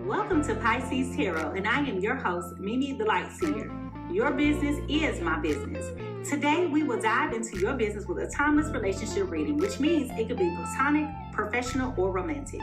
Welcome to Pisces Tarot, and I am your host, Mimi Lightseer. Your business is my business. Today, we will dive into your business with a timeless relationship reading, which means it could be platonic, professional, or romantic.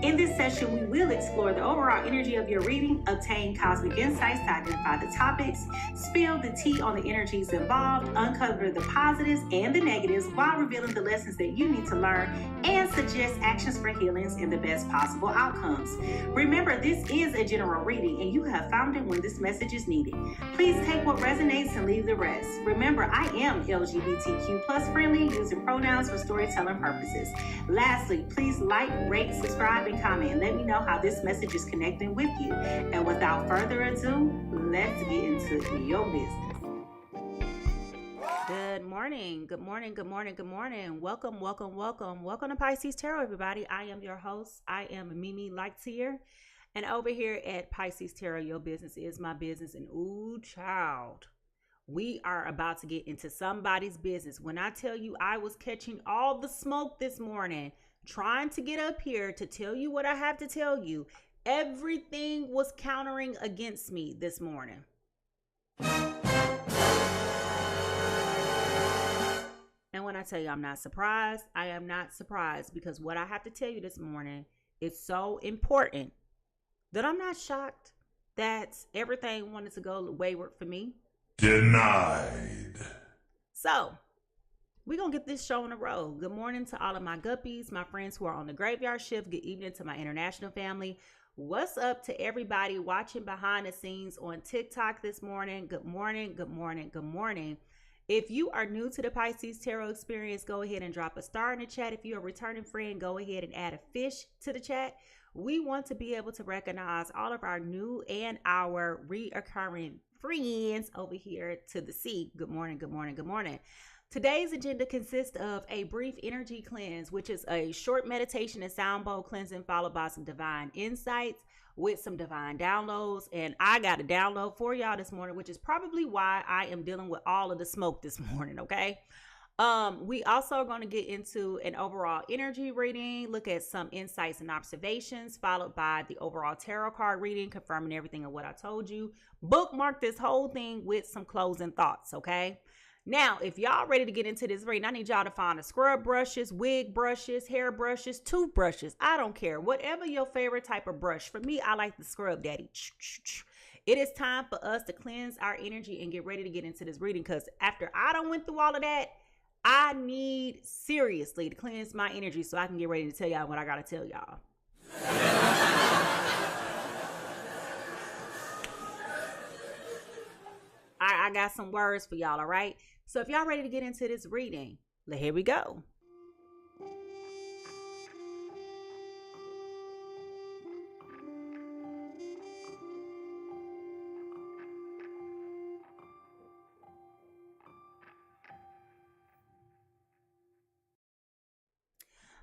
In this session, we will explore the overall energy of your reading, obtain cosmic insights to identify the topics, spill the tea on the energies involved, uncover the positives and the negatives while revealing the lessons that you need to learn, and suggest actions for healings and the best possible outcomes. Remember, this is a general reading, and you have found it when this message is needed. Please take what resonates and leave the rest. Remember, I am LGBTQ plus friendly, using pronouns for storytelling purposes. Lastly, please like, rate, subscribe, and comment. Let me know how this message is connecting with you. And without further ado, let's get into your business. Good morning, good morning, good morning, good morning. Welcome to Pisces Tarot, everybody. I am your host. I am Mimi Lightseer. And over here at Pisces Tarot, your business is my business. And ooh, child, we are about to get into somebody's business. When I tell you I was catching all the smoke this morning, trying to get up here to tell you what I have to tell you, everything was countering against me this morning. And when I tell you I'm not surprised, I am not surprised, because what I have to tell you this morning is so important that I'm not shocked that everything wanted to go wayward for me. Denied. So, we're going to get this show on the road. Good morning to all of my guppies, my friends who are on the graveyard shift. Good evening to my international family. What's up to everybody watching behind the scenes on TikTok this morning? Good morning, good morning, good morning. If you are new to the Pisces Tarot experience, go ahead and drop a star in the chat. If you're a returning friend, go ahead and add a fish to the chat. We want to be able to recognize all of our new and our reoccurring friends over here to the sea. Good morning, good morning, good morning. Today's agenda consists of a brief energy cleanse, which is a short meditation and sound bowl cleansing, followed by some divine insights with some divine downloads. And I got a download for y'all this morning, which is probably why I am dealing with all of the smoke this morning, okay? We also are going to get into an overall energy reading, look at some insights and observations, followed by the overall tarot card reading, confirming everything of what I told you. Bookmark this whole thing with some closing thoughts, okay? Now, if y'all ready to get into this reading, I need y'all to find the scrub brushes, wig brushes, hair brushes, toothbrushes. I don't care. Whatever your favorite type of brush. For me, I like the scrub daddy. It is time for us to cleanse our energy and get ready to get into this reading, because after I done went through all of that, I need seriously to cleanse my energy so I can get ready to tell y'all what I got to tell y'all. I got some words for y'all, all right? So if y'all ready to get into this reading, here we go.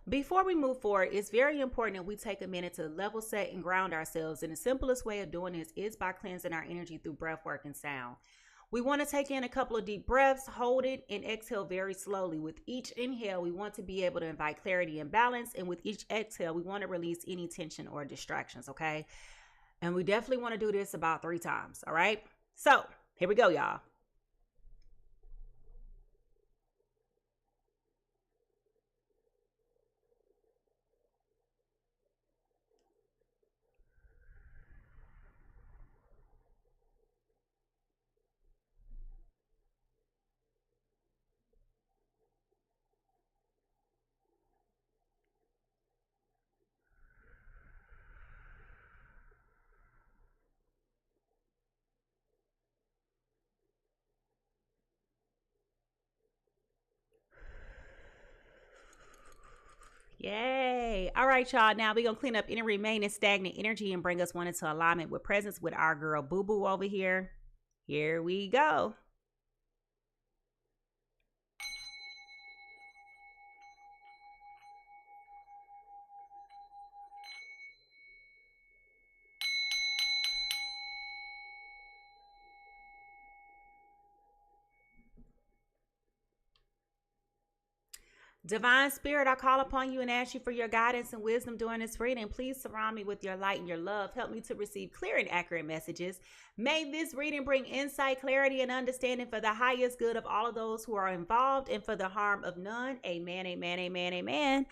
Before we move forward, it's very important that we take a minute to level set and ground ourselves. And the simplest way of doing this is by cleansing our energy through breath work and sound. We want to take in a couple of deep breaths, hold it, and exhale very slowly. With each inhale, we want to be able to invite clarity and balance. And with each exhale, we want to release any tension or distractions, okay? And we definitely want to do this about 3 times, all right? So here we go, y'all. Yay. All right, y'all. Now we're going to clean up any remaining stagnant energy and bring us one into alignment with presence with our girl Boo Boo over here. Here we go. Divine Spirit, I call upon you and ask you for your guidance and wisdom during this reading. Please surround me with your light and your love. Help me to receive clear and accurate messages. May this reading bring insight, clarity, and understanding for the highest good of all of those who are involved and for the harm of none. Amen, amen, amen, amen.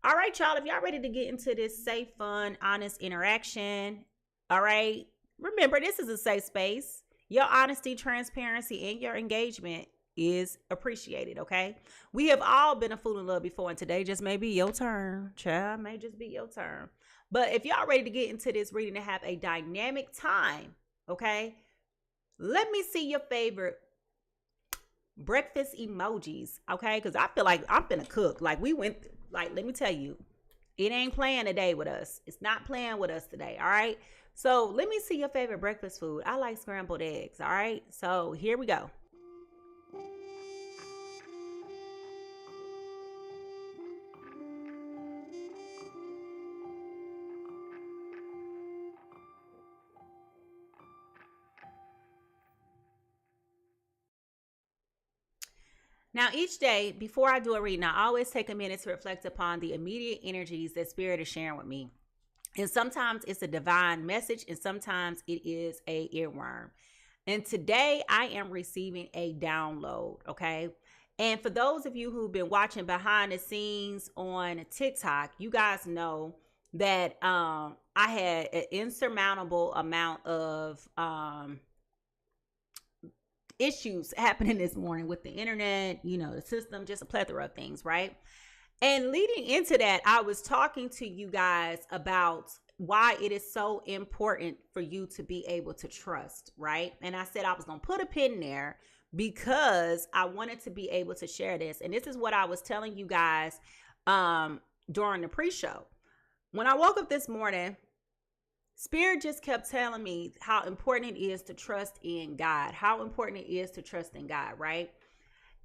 All right, y'all, if y'all ready to get into this safe, fun, honest interaction, all right, remember, this is a safe space. Your honesty, transparency, and your engagement is appreciated, okay? We have all been a fool in love before, and today just may be your turn. Child, may just be your turn. But if y'all ready to get into this reading and have a dynamic time, okay, let me see your favorite breakfast emojis, okay? Because I feel like I'm finna cook. Like, let me tell you, it ain't playing today with us. It's not playing with us today, all right? So let me see your favorite breakfast food. I like scrambled eggs, all right? So here we go. Now, each day before I do a reading, I always take a minute to reflect upon the immediate energies that Spirit is sharing with me. And sometimes it's a divine message, and sometimes it is a earworm. And today I am receiving a download, okay? And for those of you who've been watching behind the scenes on TikTok, you guys know that I had an insurmountable amount of issues happening this morning with the internet, the system, just a plethora of things, right? And leading into that, I was talking to you guys about why it is so important for you to be able to trust, right? And I said I was going to put a pin there because I wanted to be able to share this. And this is what I was telling you guys during the pre-show. When I woke up this morning, Spirit just kept telling me how important it is to trust in God, how important it is to trust in God, right?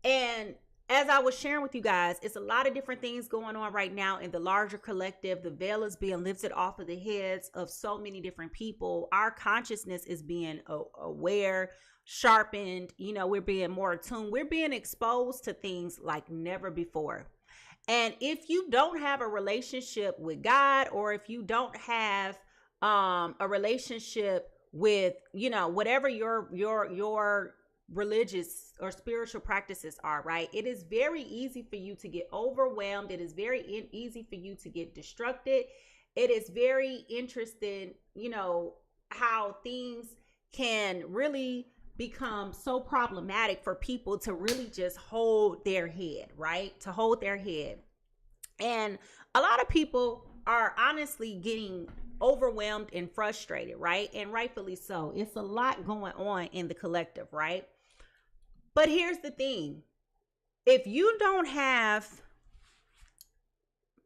And as I was sharing with you guys, it's a lot of different things going on right now in the larger collective. The veil is being lifted off of the heads of so many different people. Our consciousness is being aware, sharpened. We're being more attuned. We're being exposed to things like never before. And if you don't have a relationship with God, or if you don't have a relationship with, whatever your religious or spiritual practices are, right? It is very easy for you to get overwhelmed. It is very easy for you to get distracted. It is very interesting, how things can really become so problematic for people to really just hold their head, right? To hold their head. And a lot of people are honestly getting overwhelmed and frustrated, right? And rightfully so. It's a lot going on in the collective, right? But here's the thing. If you don't have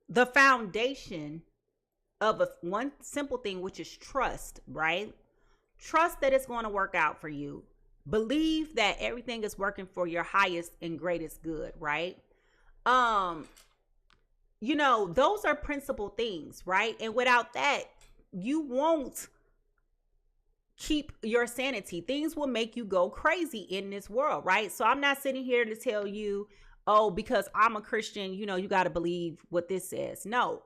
the foundation of one simple thing, which is trust, right? Trust that it's going to work out for you. Believe that everything is working for your highest and greatest good, right? Those are principal things, right? And without that, you won't keep your sanity. Things will make you go crazy in this world, right? So I'm not sitting here to tell you, oh, because I'm a Christian, you got to believe what this says. No,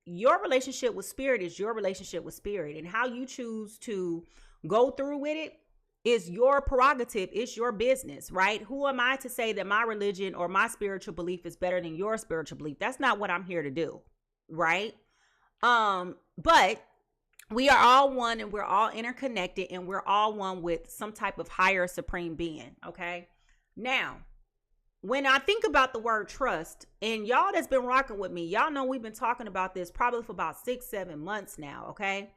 your relationship with Spirit is your relationship with Spirit, and how you choose to go through with it is your prerogative. It's your business, right? Who am I to say that my religion or my spiritual belief is better than your spiritual belief? That's not what I'm here to do, right? But we are all one, and we're all interconnected, and we're all one with some type of higher supreme being, okay? Now, when I think about the word trust, and y'all that's been rocking with me, y'all know we've been talking about this probably for about 6-7 months now, okay?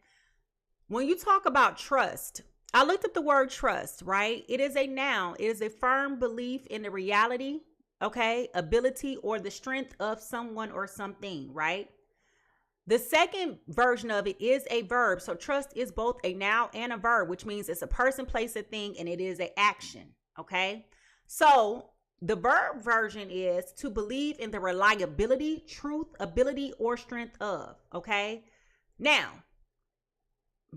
When you talk about trust, I looked at the word trust, right? It is a noun. It is a firm belief in the reality, okay, ability, or the strength of someone or something, right? The second version of it is a verb. So trust is both a noun and a verb, which means it's a person, place, a thing, and it is an action, okay? So the verb version is to believe in the reliability, truth, ability, or strength of, okay? Now,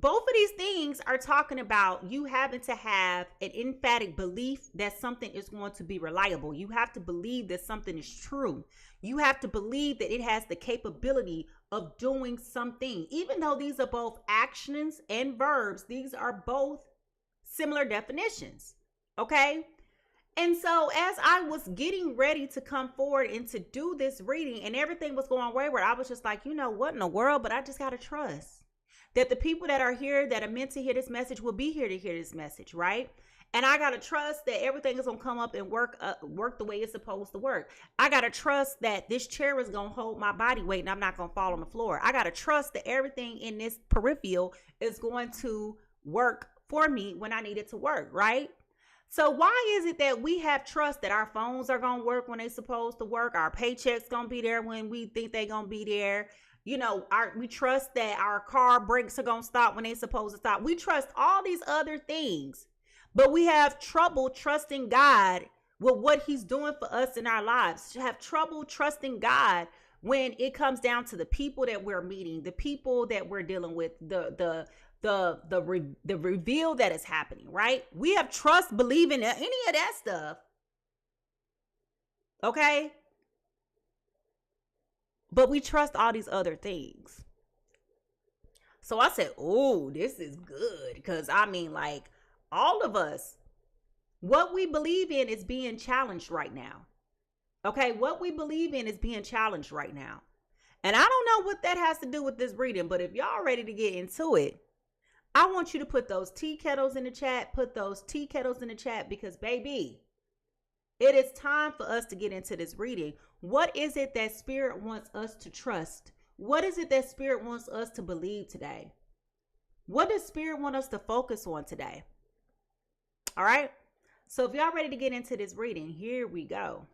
both of these things are talking about you having to have an emphatic belief that something is going to be reliable. You have to believe that something is true. You have to believe that it has the capability of doing something. Even though these are both actions and verbs, these are both similar definitions. Okay? And so as I was getting ready to come forward and to do this reading and everything was going wayward, I was just like, you know what in the world? But I just got to trust that the people that are here that are meant to hear this message will be here to hear this message, right? And I got to trust that everything is going to come up and work the way it's supposed to work. I got to trust that this chair is going to hold my body weight and I'm not going to fall on the floor. I got to trust that everything in this peripheral is going to work for me when I need it to work, right? So why is it that we have trust that our phones are going to work when they're supposed to work? Our paychecks going to be there when we think they're going to be there. You know, we trust that our car brakes are going to stop when they're supposed to stop. We trust all these other things, but we have trouble trusting God with what he's doing for us in our lives. We have trouble trusting God when it comes down to the people that we're meeting, the people that we're dealing with, the reveal that is happening, right? We have trust believing in any of that stuff. Okay? But we trust all these other things. So I said, oh, this is good. Because I mean, like, all of us, what we believe in is being challenged right now. Okay? What we believe in is being challenged right now. And I don't know what that has to do with this reading, but if y'all ready to get into it, I want you to put those tea kettles in the chat. Put those tea kettles in the chat because, baby, it is time for us to get into this reading. What is it that Spirit wants us to trust? What is it that Spirit wants us to believe today? What does Spirit want us to focus on today? All right. So if y'all ready to get into this reading, here we go.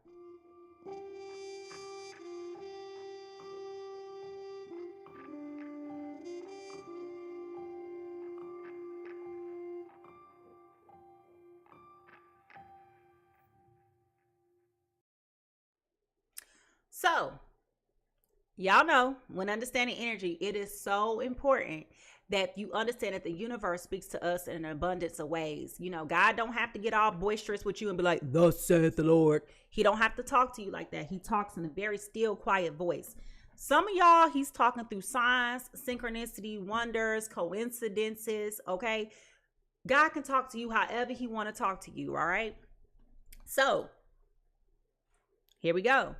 So, y'all know, when understanding energy, it is so important that you understand that the universe speaks to us in an abundance of ways. You know, God don't have to get all boisterous with you and be like, thus saith the Lord. He don't have to talk to you like that. He talks in a very still, quiet voice. Some of y'all, he's talking through signs, synchronicity, wonders, coincidences, okay? God can talk to you however he want to talk to you, all right? So, here we go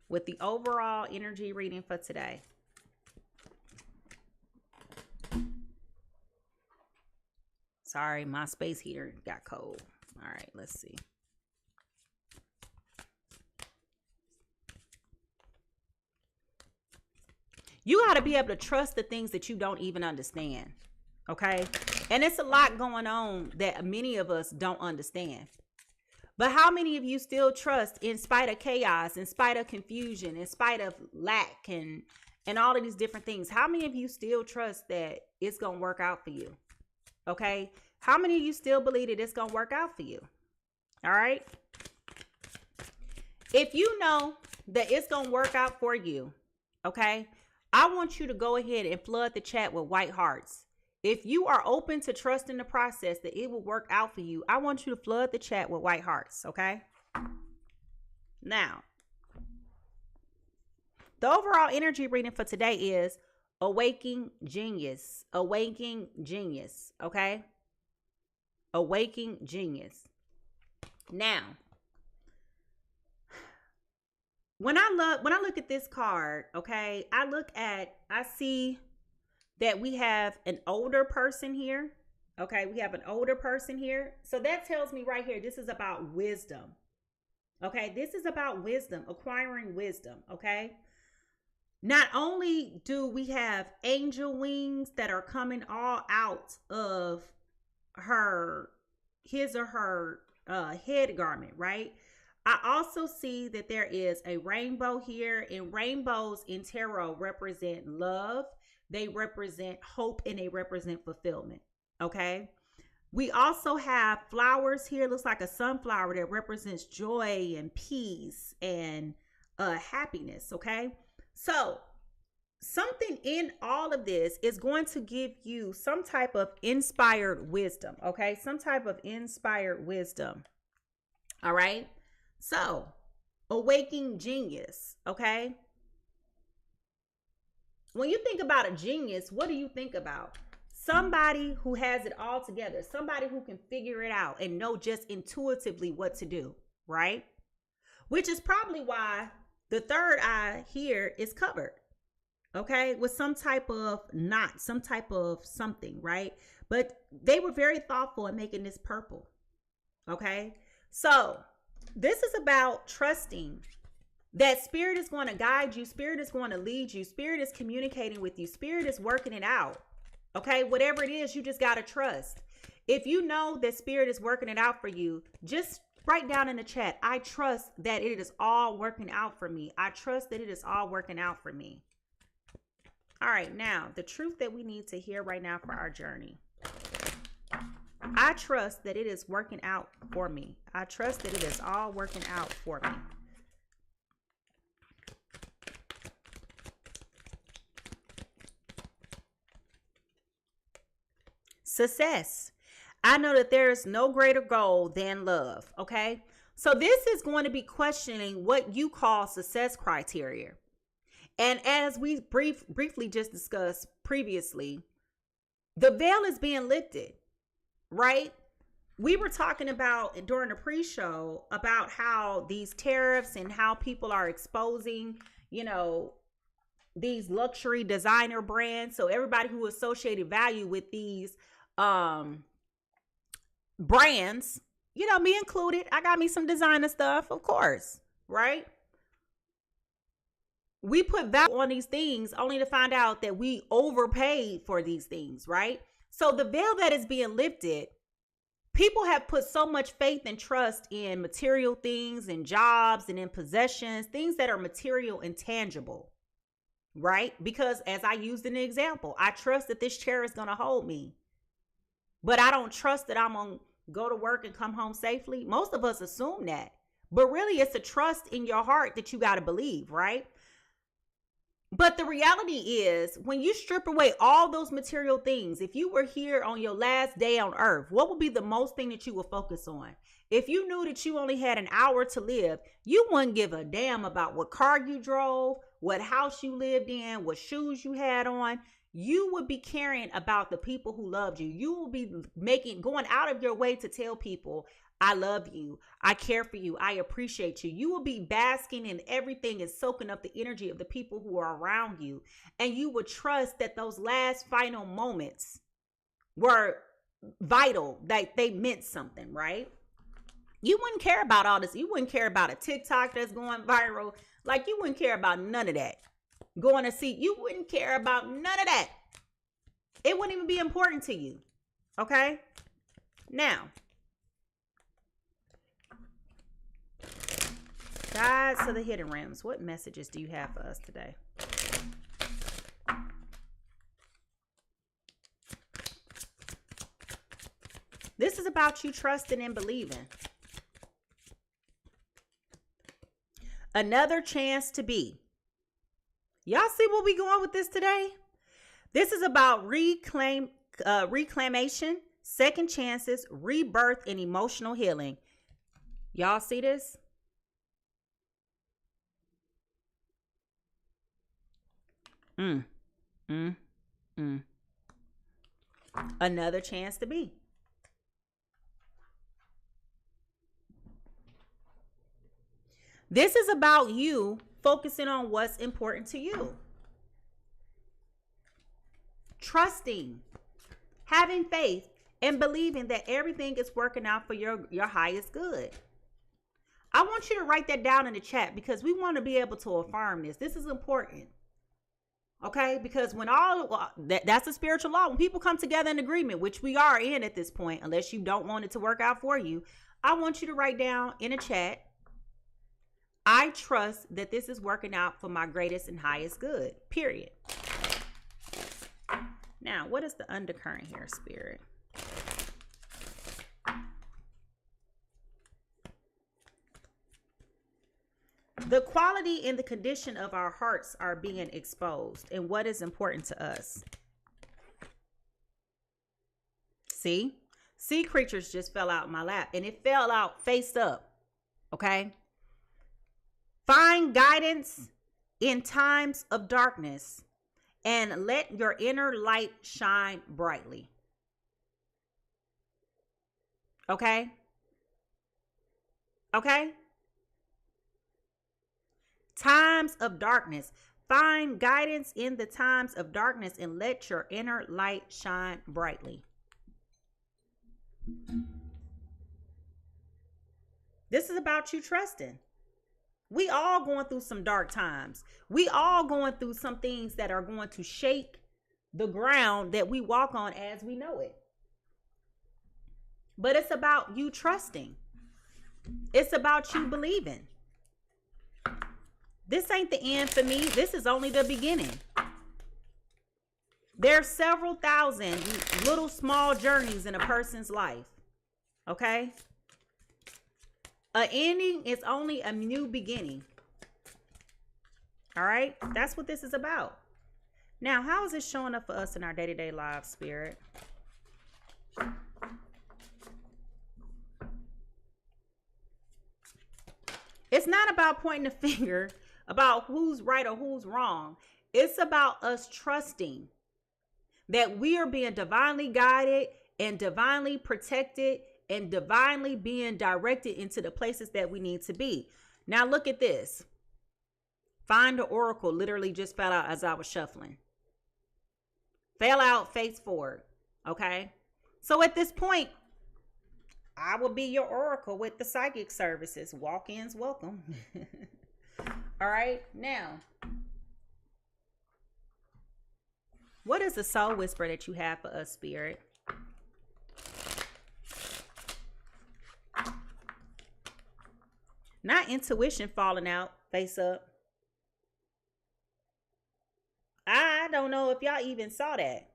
with the overall energy reading for today. Sorry, my space heater got cold. All right, let's see. You got to be able to trust the things that you don't even understand, okay? And it's a lot going on that many of us don't understand. But how many of you still trust in spite of chaos, in spite of confusion, in spite of lack and all of these different things? How many of you still trust that it's going to work out for you? Okay? How many of you still believe that it's going to work out for you? All right? If you know that it's going to work out for you, okay, I want you to go ahead and flood the chat with white hearts. If you are open to trusting the process that it will work out for you, I want you to flood the chat with white hearts, okay? Now, the overall energy reading for today is Awakening Genius. Awakening Genius, okay? Awakening Genius. Now, when I look at this card, okay, I see that we have an older person here. Okay, we have an older person here. So that tells me right here, this is about wisdom. Okay, this is about wisdom, acquiring wisdom. Okay, not only do we have angel wings that are coming all out of his or her head garment, right? I also see that there is a rainbow here, and rainbows in tarot represent love. They represent hope and they represent fulfillment. Okay. We also have flowers here. Looks like a sunflower that represents joy and peace and happiness. Okay. So something in all of this is going to give you some type of inspired wisdom, okay? Some type of inspired wisdom. All right? So, awakening genius, okay? When you think about a genius, what do you think about? Somebody who has it all together, somebody who can figure it out and know just intuitively what to do, right? Which is probably why the third eye here is covered, okay, with some type of knot, some type of something, right? But they were very thoughtful in making this purple, okay? So this is about trusting that spirit is going to guide you. Spirit is going to lead you. Spirit is communicating with you. Spirit is working it out. Okay, whatever it is, you just got to trust. If you know that spirit is working it out for you, just write down in the chat, I trust that it is all working out for me. I trust that it is all working out for me. All right, now, the truth that we need to hear right now for our journey. I trust that it is working out for me. I trust that it is all working out for me. Success. I know that there is no greater goal than love. Okay. So this is going to be questioning what you call success criteria. And as we briefly just discussed previously, the veil is being lifted, right? We were talking about during the pre-show about how these tariffs and how people are exposing, these luxury designer brands. So everybody who associated value with these brands, me included, I got me some designer stuff, of course, right? We put value on these things only to find out that we overpaid for these things, right? So the veil that is being lifted, people have put so much faith and trust in material things and jobs and in possessions, things that are material and tangible, right? Because as I used an example, I trust that this chair is going to hold me. But I don't trust that I'm going to go to work and come home safely. Most of us assume that. But really, it's a trust in your heart that you got to believe, right? But the reality is, when you strip away all those material things, if you were here on your last day on earth, what would be the most thing that you would focus on? If you knew that you only had an hour to live, you wouldn't give a damn about what car you drove, what house you lived in, what shoes you had on. You would be caring about the people who loved you. You will be going out of your way to tell people, I love you. I care for you. I appreciate you. You will be basking in everything and soaking up the energy of the people who are around you. And you would trust that those last final moments were vital, that they meant something, right? You wouldn't care about all this. You wouldn't care about a TikTok that's going viral. Like, you wouldn't care about none of that. Going to see, you wouldn't care about none of that. It wouldn't even be important to you. Okay? Now, guides to the hidden realms. What messages do you have for us today? This is about you trusting and believing. Another chance to be. Y'all see where we going with this today? This is about reclamation, second chances, rebirth, and emotional healing. Y'all see this? Another chance to be. This is about you focusing on what's important to you. Trusting, having faith, and believing that everything is working out for your highest good. I want you to write that down in the chat because we want to be able to affirm this. This is important. Okay? Because when that's a spiritual law. When people come together in agreement, which we are in at this point, unless you don't want it to work out for you, I want you to write down in a chat, I trust that this is working out for my greatest and highest good, period. Now, what is the undercurrent here, Spirit? The quality and the condition of our hearts are being exposed, and what is important to us. See? Sea creatures just fell out in my lap, and it fell out face up. Okay? Find guidance in times of darkness and let your inner light shine brightly. Okay? Okay? Times of darkness. Find guidance in the times of darkness and let your inner light shine brightly. This is about you trusting. We all going through some dark times. We all going through some things that are going to shake the ground that we walk on as we know it. But it's about you trusting. It's about you believing. This ain't the end for me. This is only the beginning. There are several thousand little small journeys in a person's life. Okay? An ending is only a new beginning. All right? That's what this is about. Now, how is this showing up for us in our day-to-day lives, Spirit? It's not about pointing a finger about who's right or who's wrong. It's about us trusting that we are being divinely guided and divinely protected and divinely being directed into the places that we need to be. Now look at this. Find the oracle literally just fell out as I was shuffling. Fell out face forward. Okay. So at this point, I will be your oracle with the psychic services. Walk-ins welcome. All right. Now, what is the soul whisper that you have for us, Spirit? Not intuition falling out, face up. I don't know if y'all even saw that.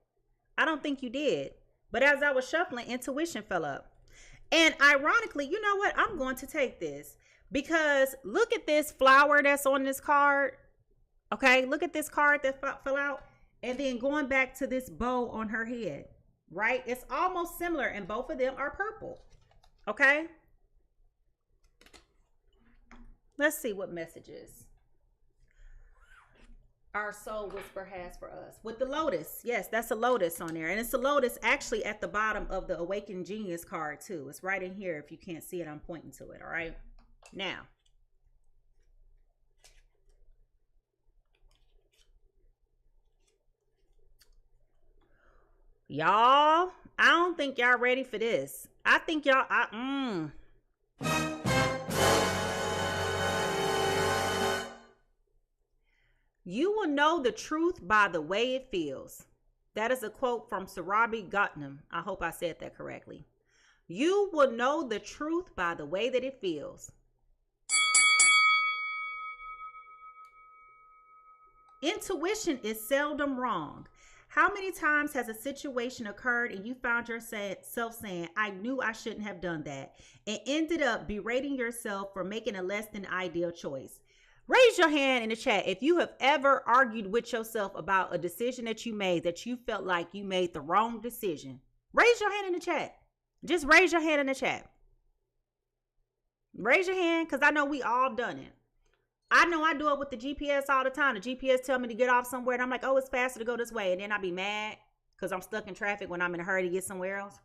I don't think you did. But as I was shuffling, intuition fell up. And ironically, you know what? I'm going to take this because look at this flower that's on this card. Okay, look at this card that fell out. And then going back to this bow on her head, right? It's almost similar and both of them are purple. Okay. Let's see what messages our soul whisper has for us. With the lotus. Yes, that's a lotus on there. And it's a lotus actually at the bottom of the Awakened Genius card too. It's right in here. If you can't see it, I'm pointing to it. All right. Now. Y'all, I don't think y'all ready for this. I think y'all, You will know the truth by the way it feels. That is a quote from Sarabi Gotnam. I hope I said that correctly. You will know the truth by the way that it feels. Intuition is seldom wrong. How many times has a situation occurred and you found yourself saying, I knew I shouldn't have done that, and ended up berating yourself for making a less than ideal choice? Raise your hand in the chat if you have ever argued with yourself about a decision that you made that you felt like you made the wrong decision. Raise your hand in the chat. Just raise your hand in the chat. Raise your hand because I know we all done it. I know I do it with the GPS all the time. The GPS tell me to get off somewhere and I'm like, oh, it's faster to go this way. And then I be mad because I'm stuck in traffic when I'm in a hurry to get somewhere else.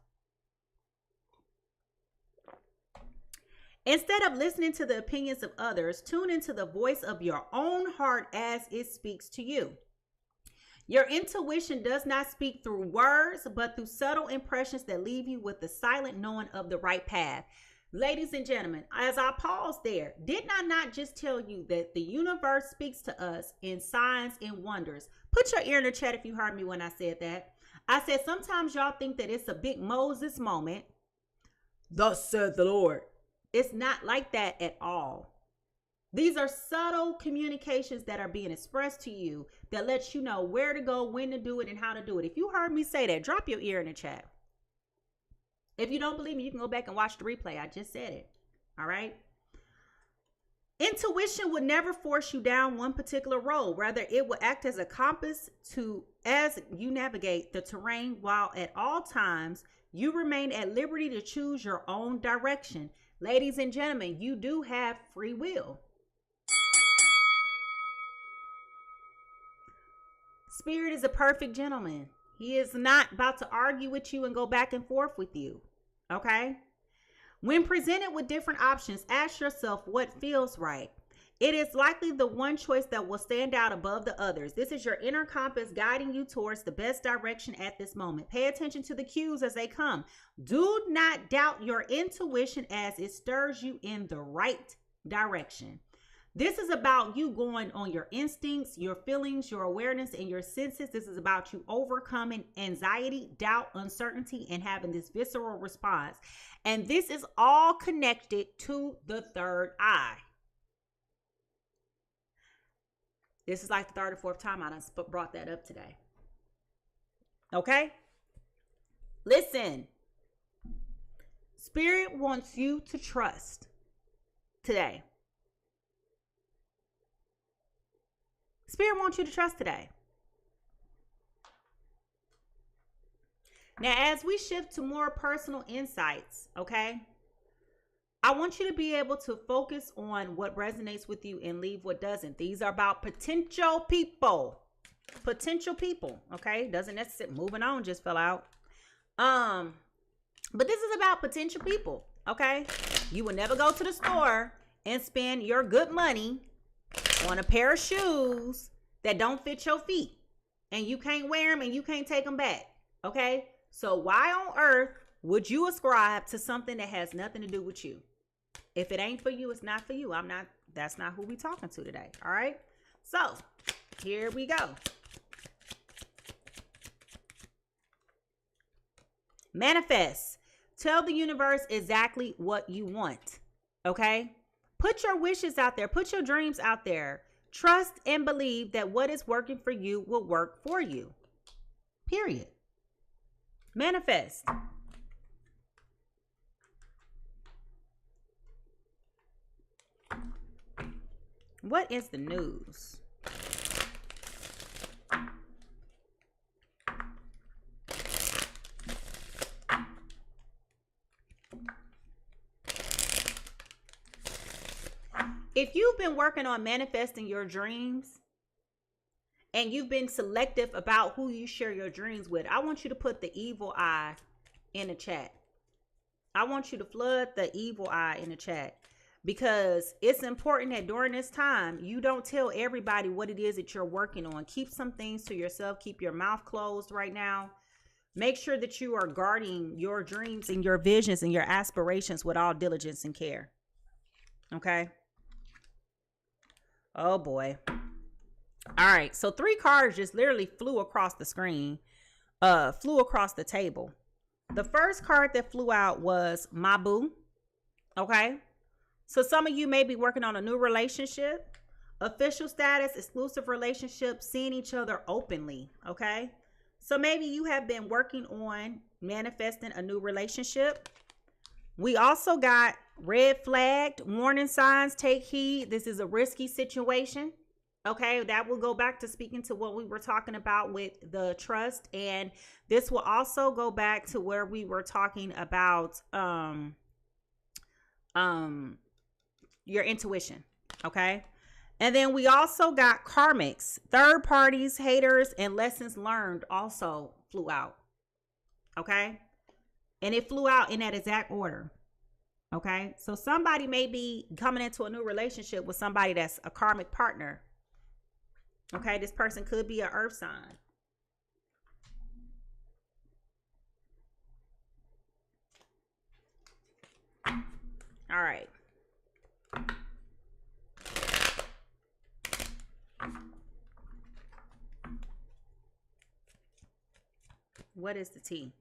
Instead of listening to the opinions of others, tune into the voice of your own heart as it speaks to you. Your intuition does not speak through words, but through subtle impressions that leave you with the silent knowing of the right path. Ladies and gentlemen, as I pause there, did I not just tell you that the universe speaks to us in signs and wonders? Put your ear in the chat if you heard me when I said that. I said sometimes y'all think that it's a big Moses moment. Thus said the Lord. It's not like that at all. These are subtle communications that are being expressed to you that lets you know where to go, when to do it, and how to do it. If you heard me say that, drop your ear in the chat. If you don't believe me, you can go back and watch the replay. I just said it. All right. Intuition would never force you down one particular road. Rather, it will act as a compass as you navigate the terrain, while at all times you remain at liberty to choose your own direction. Ladies and gentlemen, you do have free will. Spirit is a perfect gentleman. He is not about to argue with you and go back and forth with you. Okay? When presented with different options, ask yourself what feels right. It is likely the one choice that will stand out above the others. This is your inner compass guiding you towards the best direction at this moment. Pay attention to the cues as they come. Do not doubt your intuition as it stirs you in the right direction. This is about you going on your instincts, your feelings, your awareness, and your senses. This is about you overcoming anxiety, doubt, uncertainty, and having this visceral response. And this is all connected to the third eye. This is like the third or fourth time I done brought that up today. Okay? Listen. Spirit wants you to trust today. Spirit wants you to trust today. Now, as we shift to more personal insights, okay, I want you to be able to focus on what resonates with you and leave what doesn't. These are about potential people. Potential people, okay? Doesn't necessarily, moving on just fell out. But this is about potential people, okay? You will never go to the store and spend your good money on a pair of shoes that don't fit your feet. And you can't wear them and you can't take them back, okay? So why on earth would you ascribe to something that has nothing to do with you? If it ain't for you, it's not for you. That's not who we talking to today. All right. So here we go. Manifest. Tell the universe exactly what you want. Okay. Put your wishes out there. Put your dreams out there. Trust and believe that what is working for you will work for you. Period. Manifest. What is the news? If you've been working on manifesting your dreams and you've been selective about who you share your dreams with, I want you to put the evil eye in the chat. I want you to flood the evil eye in the chat, because it's important that during this time, you don't tell everybody what it is that you're working on. Keep some things to yourself. Keep your mouth closed right now. Make sure that you are guarding your dreams and your visions and your aspirations with all diligence and care. Okay? Oh boy. All right. So 3 cards just literally flew across the screen, flew across the table. The first card that flew out was my boo. Okay. So some of you may be working on a new relationship, official status, exclusive relationship, seeing each other openly. Okay. So maybe you have been working on manifesting a new relationship. We also got red flagged, warning signs, take heed. This is a risky situation. Okay, that will go back to speaking to what we were talking about with the trust. And this will also go back to where we were talking about your intuition. Okay. And then we also got karmics, third parties, haters, and lessons learned also flew out. Okay. And it flew out in that exact order. Okay. So somebody may be coming into a new relationship with somebody that's a karmic partner. Okay. This person could be an earth sign. All right. What is the T?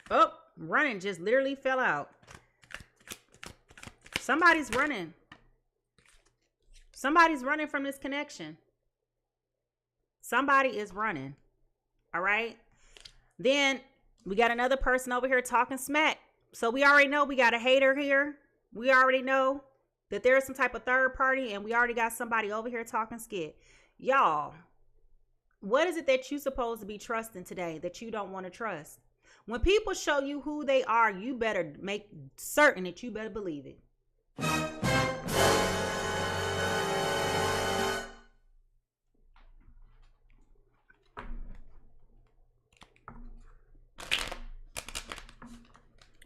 Oh, running just literally fell out. Somebody's running. Somebody's running from this connection. Somebody is running. All right. Then we got another person over here talking smack. So we already know we got a hater here. We already know that there is some type of third party, and we already got somebody over here talking skit. Y'all, what is it that you supposed to be trusting today that you don't want to trust? When people show you who they are, you better make certain that you better believe it.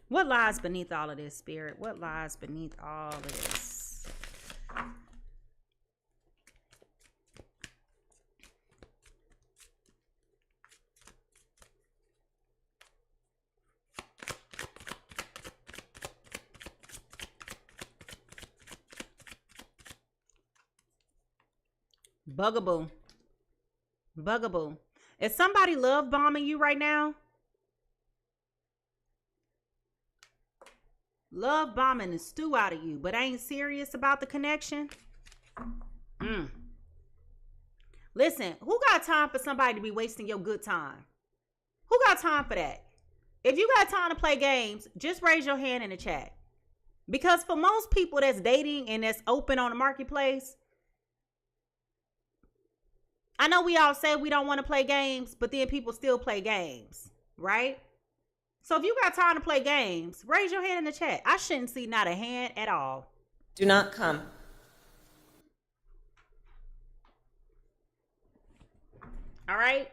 What lies beneath all of this, Spirit? What lies beneath all of this? Bugaboo. Bugaboo. Is somebody love bombing you right now? Love bombing the stew out of you, but ain't serious about the connection? Listen, who got time for somebody to be wasting your good time? Who got time for that? If you got time to play games, just raise your hand in the chat. Because for most people that's dating and that's open on the marketplace, I know we all say we don't want to play games, but then people still play games, right? So if you got time to play games, raise your hand in the chat. I shouldn't see not a hand at all. Do not come. All right?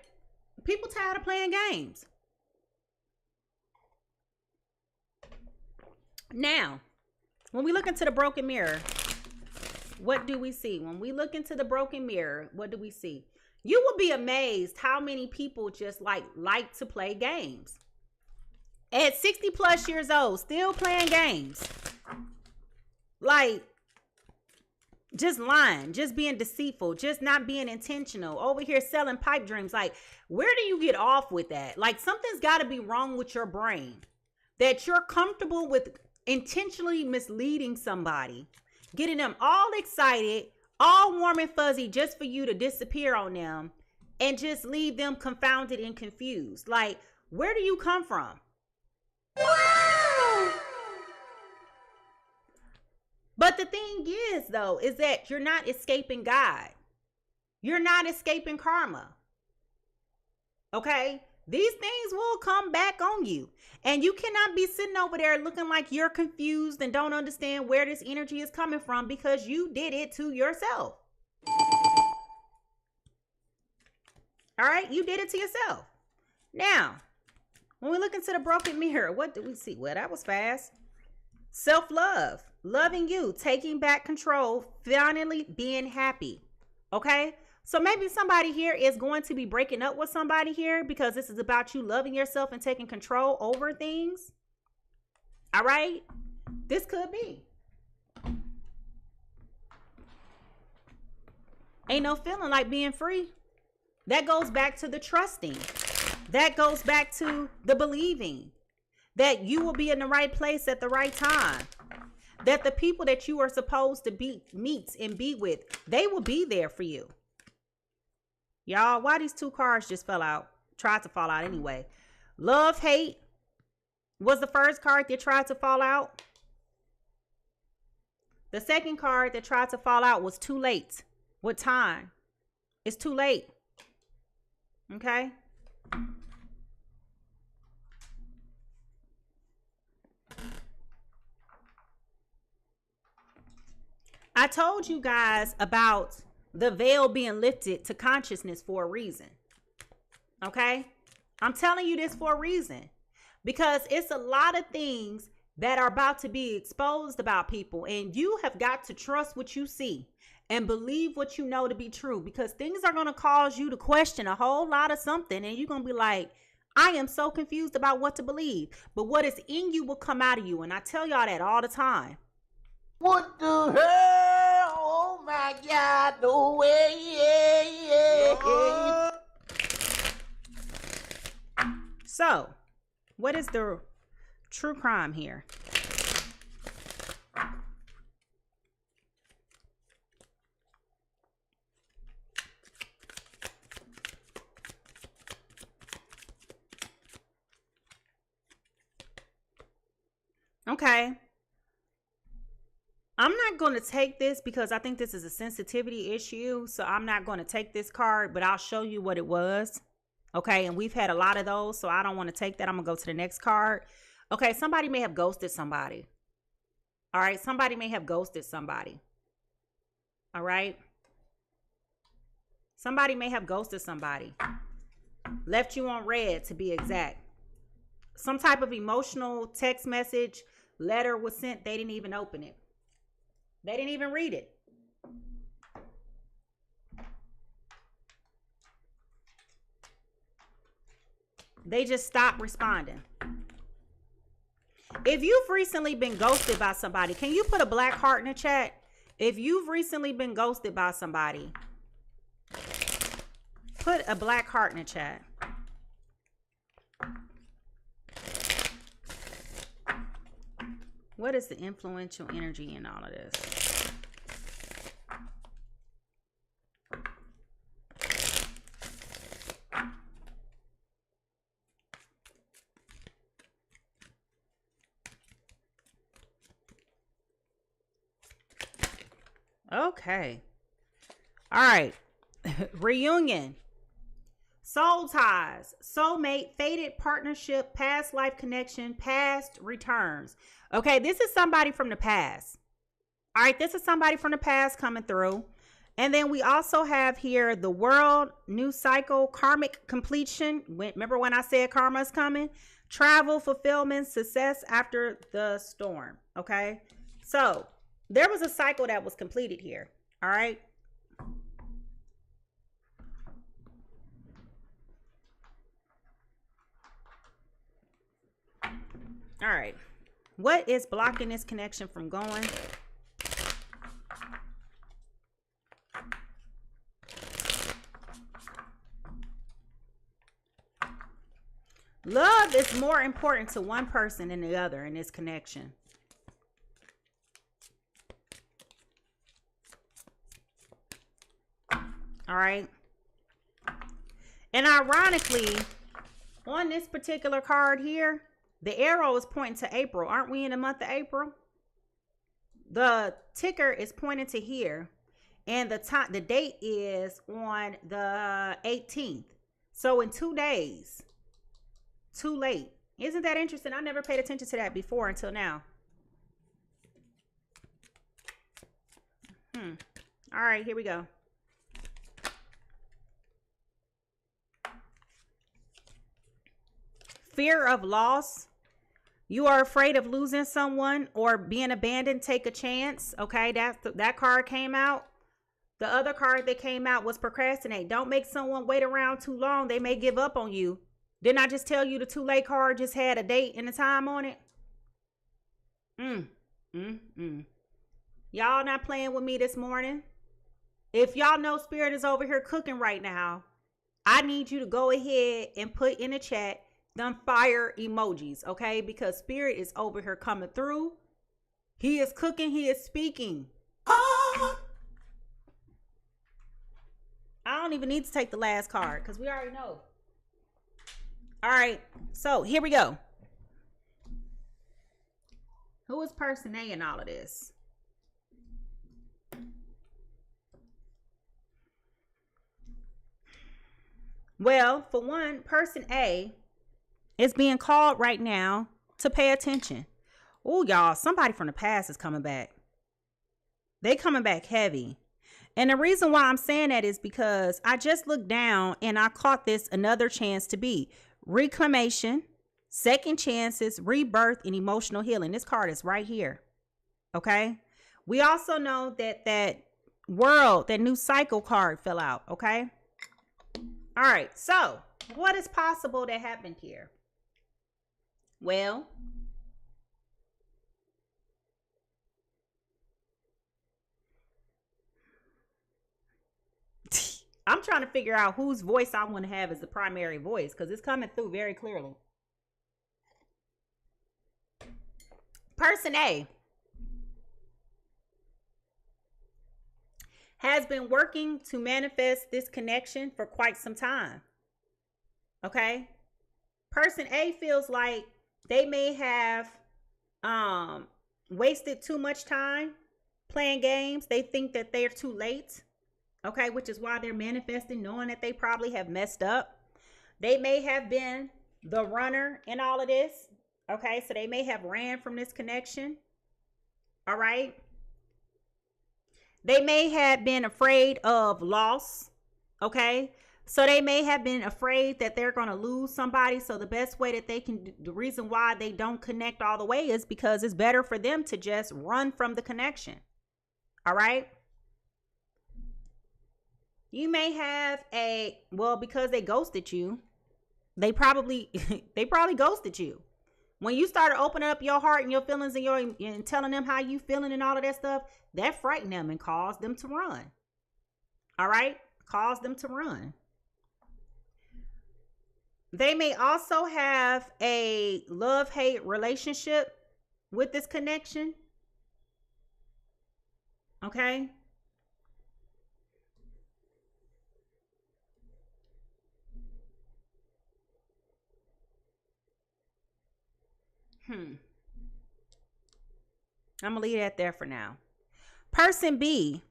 People tired of playing games. Now, when we look into the broken mirror, what do we see? When we look into the broken mirror, what do we see? You will be amazed how many people just like to play games. At 60 plus years old, still playing games. Like, just lying, just being deceitful, just not being intentional. Over here selling pipe dreams. Like, where do you get off with that? Like, something's got to be wrong with your brain. That you're comfortable with intentionally misleading somebody. Getting them all excited, all warm and fuzzy just for you to disappear on them. And just leave them confounded and confused. Like, where do you come from? But the thing is, though, is that you're not escaping God. You're not escaping karma. Okay? These things will come back on you. And you cannot be sitting over there looking like you're confused and don't understand where this energy is coming from because you did it to yourself. All right? You did it to yourself. Now, when we look into the broken mirror, what do we see? Well, that was fast. Self-love, loving you, taking back control, finally being happy. Okay? So maybe somebody here is going to be breaking up with somebody here because this is about you loving yourself and taking control over things. All right? This could be. Ain't no feeling like being free. That goes back to the trusting. That goes back to the believing that you will be in the right place at the right time. That the people that you are supposed to meet and be with, they will be there for you. Y'all, why these two cards just fell out? Tried to fall out anyway. Love, hate was the first card that tried to fall out. The second card that tried to fall out was too late. With time. It's too late. Okay? I told you guys about the veil being lifted to consciousness for a reason. Okay? I'm telling you this for a reason. Because it's a lot of things that are about to be exposed about people. And you have got to trust what you see and believe what you know to be true. Because things are going to cause you to question a whole lot of something. And you're going to be like, I am so confused about what to believe. But what is in you will come out of you. And I tell y'all that all the time. What the hell? Oh my God, no way. So, What is the true crime here? Okay. I'm not going to take this because I think this is a sensitivity issue. So I'm not going to take this card, but I'll show you what it was. Okay. And we've had a lot of those, so I don't want to take that. I'm going to go to the next card. Okay. Somebody may have ghosted somebody. All right. Somebody may have ghosted somebody. All right. Somebody may have ghosted somebody. Left you on red, to be exact. Some type of emotional text message, letter was sent. They didn't even open it. They didn't even read it. They just stopped responding. If you've recently been ghosted by somebody, can you put a black heart in the chat? If you've recently been ghosted by somebody, put a black heart in the chat. What is the influential energy in all of this? Okay. All right. Reunion. Soul ties, soulmate, fated partnership, past life connection, past returns. Okay, this is somebody from the past. All right, this is somebody from the past coming through. And then we also have here the world, new cycle, karmic completion. Remember when I said karma's coming? Travel, fulfillment, success after the storm. Okay, so there was a cycle that was completed here. All right. All right. What is blocking this connection from going? Love is more important to one person than the other in this connection. All right. And ironically, on this particular card here, the arrow is pointing to April. Aren't we in the month of April? The ticker is pointing to here. And the date is on the 18th. So in 2 days. Too late. Isn't that interesting? I never paid attention to that before until now. All right, here we go. Fear of loss. You are afraid of losing someone or being abandoned. Take a chance. Okay, that card came out. The other card that came out was procrastinate. Don't make someone wait around too long. They may give up on you. Didn't I just tell you the too late card just had a date and a time on it? Y'all not playing with me this morning. If y'all know Spirit is over here cooking right now, I need you to go ahead and put in the chat them fire emojis, okay? Because Spirit is over here coming through. He is cooking. He is speaking. I don't even need to take the last card because we already know. All right. So here we go. Who is person A in all of this? Well, for one, person A is being called right now to pay attention. Oh, y'all, somebody from the past is coming back. They coming back heavy. And the reason why I'm saying that is because I just looked down and I caught this another chance to be reclamation, second chances, rebirth, and emotional healing. This card is right here. Okay. We also know that world, that new cycle card fell out. Okay. All right. So what is possible that happened here? Well, I'm trying to figure out whose voice I want to have as the primary voice because it's coming through very clearly. Person A has been working to manifest this connection for quite some time. Okay? Person A feels like they may have wasted too much time playing games. They think that they're too late. Okay, which is why they're manifesting, knowing that they probably have messed up. They may have been the runner in all of this. Okay, so they may have ran from this connection. All right. They may have been afraid of loss. Okay, so they may have been afraid that they're going to lose somebody. So the best way that they can, the reason why they don't connect all the way is because it's better for them to just run from the connection. All right. You may have because they ghosted you. They probably ghosted you. When you started opening up your heart and your feelings and telling them how you feeling and all of that stuff, that frightened them and caused them to run. All right? Caused them to run. They may also have a love-hate relationship with this connection. Okay? I'm going to leave that there for now. Person B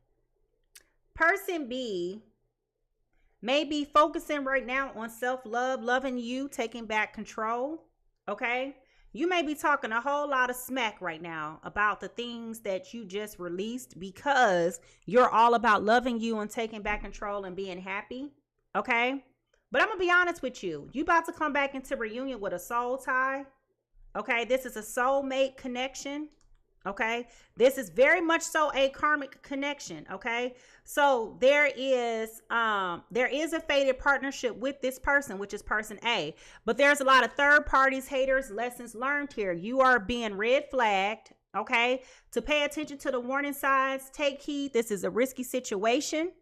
may be focusing right now on self-love, loving you, taking back control. Okay? You may be talking a whole lot of smack right now about the things that you just released because you're all about loving you and taking back control and being happy. Okay? But I'm going to be honest with you. You about to come back into reunion with a soul tie. Okay, this is a soulmate connection. Okay, this is very much so a karmic connection. Okay, so there is a fated partnership with this person, which is person A. But there's a lot of third parties, haters, lessons learned here. You are being red flagged. Okay, to pay attention to the warning signs. Take heed. This is a risky situation.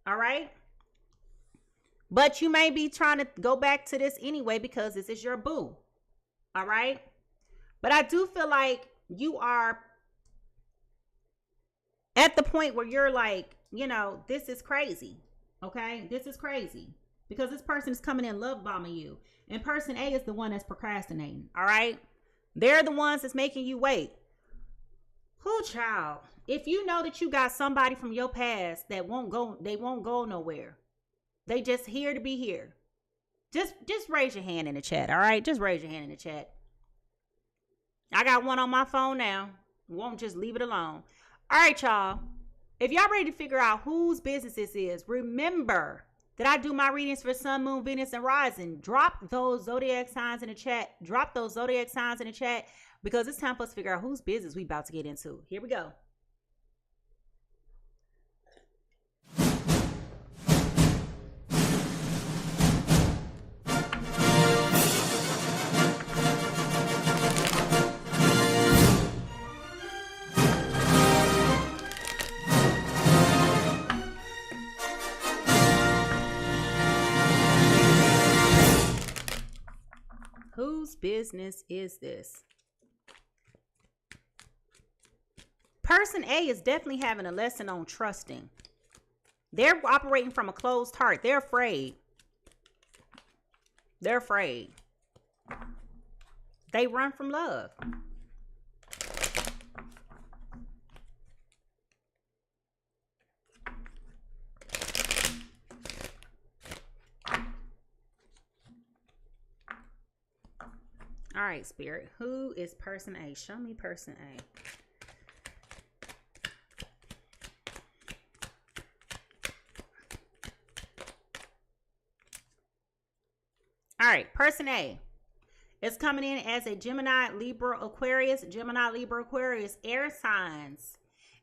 All right. But you may be trying to go back to this anyway because this is your boo. All right. But I do feel like you are at the point where you're like, this is crazy. Okay. This is crazy because this person is coming in love bombing you. And person A is the one that's procrastinating. All right. They're the ones that's making you wait. Who, child? If you know that you got somebody from your past that won't go nowhere. They just here to be here. Just raise your hand in the chat, all right? Just raise your hand in the chat. I got one on my phone now. Won't just leave it alone. All right, y'all. If y'all ready to figure out whose business this is, remember that I do my readings for Sun, Moon, Venus, and Rising. Drop those zodiac signs in the chat. Drop those zodiac signs in the chat because it's time for us to figure out whose business we about to get into. Here we go. Whose business is this? Person A is definitely having a lesson on trusting. They're operating from a closed heart. They're afraid. They're afraid. They run from love. All right, Spirit. Who is person A? Show me person A. All right, person A is coming in as a Gemini, Libra, Aquarius. Gemini, Libra, Aquarius, air signs.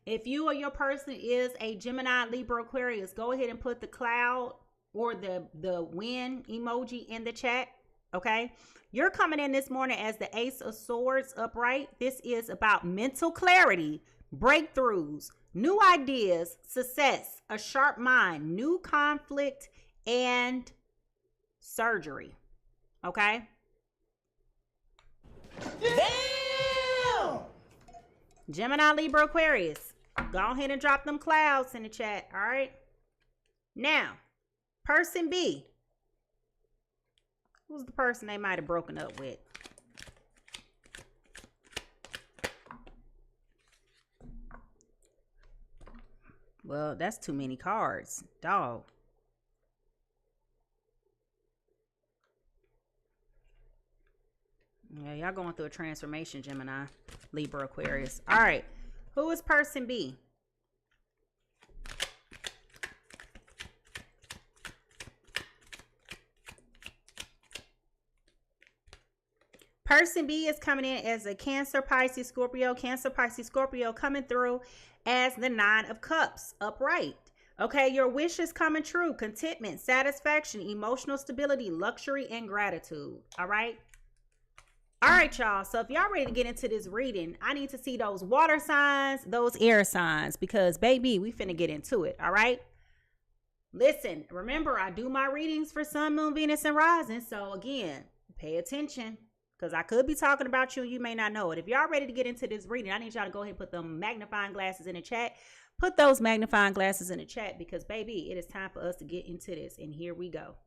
If you or your person is a Gemini, Libra, Aquarius, go ahead and put the cloud or the wind emoji in the chat. Okay, you're coming in this morning as the Ace of Swords upright. This is about mental clarity, breakthroughs, new ideas, success, a sharp mind, new conflict, and surgery. Okay. Damn! Gemini, Libra, Aquarius. Go ahead and drop them clouds in the chat. All right. Now, person B. Who's the person they might have broken up with? Well, that's too many cards. Dog. Yeah, y'all going through a transformation, Gemini, Libra, Aquarius. All right. Who is person B? Person B is coming in as a Cancer, Pisces, Scorpio. Cancer, Pisces, Scorpio coming through as the 9 of Cups, upright. Okay, your wish is coming true. Contentment, satisfaction, emotional stability, luxury, and gratitude. All right. All right, y'all. So if y'all ready to get into this reading, I need to see those water signs, those air signs, because baby, we finna get into it. All right. Listen, remember, I do my readings for Sun, Moon, Venus, and Rising. So again, pay attention, because I could be talking about you and you may not know it. If y'all ready to get into this reading, I need y'all to go ahead and put them magnifying glasses in the chat. Put those magnifying glasses in the chat, because baby, it is time for us to get into this. And here we go.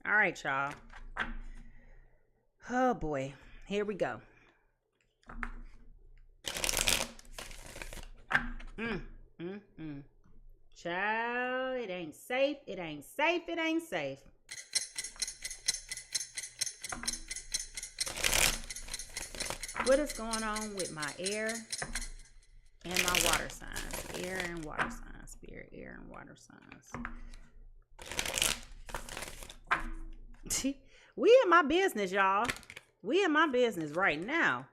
All right, y'all. Oh boy, here we go. Child, it ain't safe. It ain't safe. It ain't safe. What is going on with my air and my water signs? Air and water signs. Spirit, air and water signs. We in my business, y'all. We in my business right now.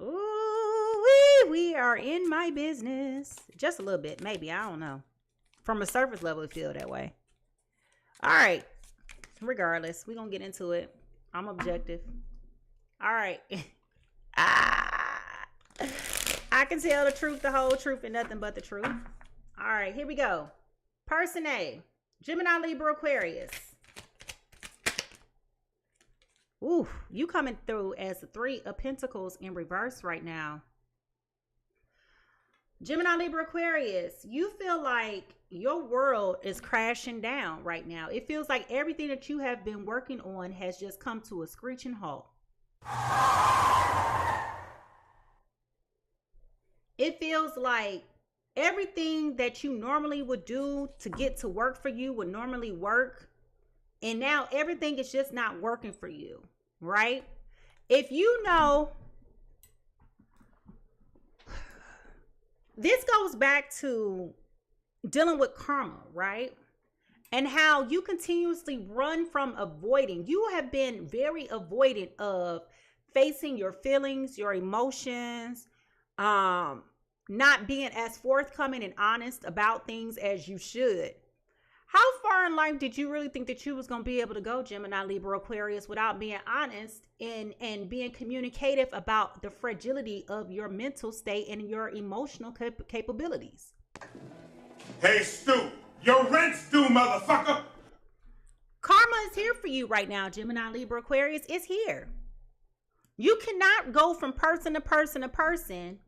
Ooh, we are in my business. Just a little bit, maybe. I don't know. From a surface level, it feels that way. All right. Regardless, we're going to get into it. I'm objective. All right. I can tell the truth, the whole truth, and nothing but the truth. All right, here we go. Person A, Gemini, Libra, Aquarius. Ooh, you coming through as the 3 of Pentacles in reverse right now. Gemini, Libra, Aquarius, you feel like your world is crashing down right now. It feels like everything that you have been working on has just come to a screeching halt. It feels like everything that you normally would do to get to work for you would normally work. And now everything is just not working for you, right? If you know, this goes back to dealing with karma, right? And how you continuously run from avoiding. You have been very avoidant of facing your feelings, your emotions, not being as forthcoming and honest about things as you should. How far in life did you really think that you was going to be able to go, Gemini, Libra, Aquarius, without being honest and being communicative about the fragility of your mental state and your emotional capabilities? Hey, Stu, your rent's due, motherfucker. Karma is here for you right now, Gemini, Libra, Aquarius. It's here. You cannot go from person to person to person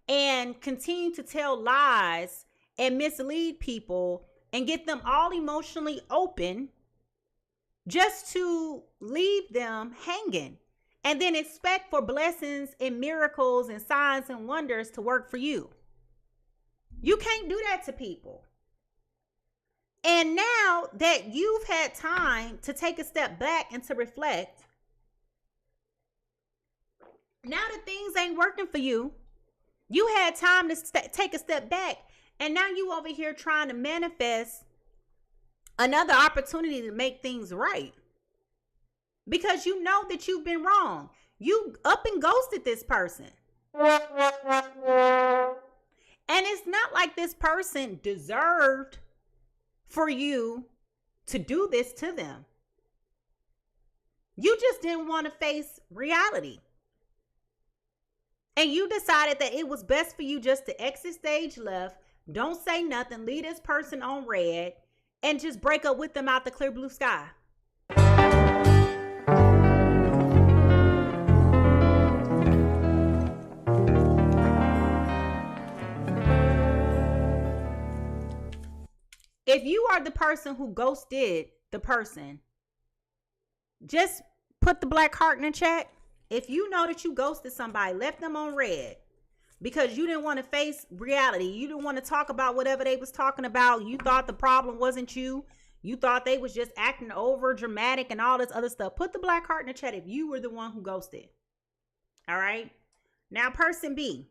and continue to tell lies and mislead people and get them all emotionally open just to leave them hanging and then expect for blessings and miracles and signs and wonders to work for you. You can't do that to people. And now that you've had time to take a step back and to reflect, now that things ain't working for you, you had time to take a step back, and now you over here trying to manifest another opportunity to make things right. Because you know that you've been wrong. You up and ghosted this person. And it's not like this person deserved for you to do this to them. You just didn't want to face reality. And you decided that it was best for you just to exit stage left, don't say nothing, leave this person on red, and just break up with them out the clear blue sky. If you are the person who ghosted the person, just put the black heart in the chat. If you know that you ghosted somebody, left them on red because you didn't want to face reality, you didn't want to talk about whatever they was talking about, you thought the problem wasn't you, you thought they was just acting over dramatic and all this other stuff, put the black heart in the chat if you were the one who ghosted. All right. Now, person B.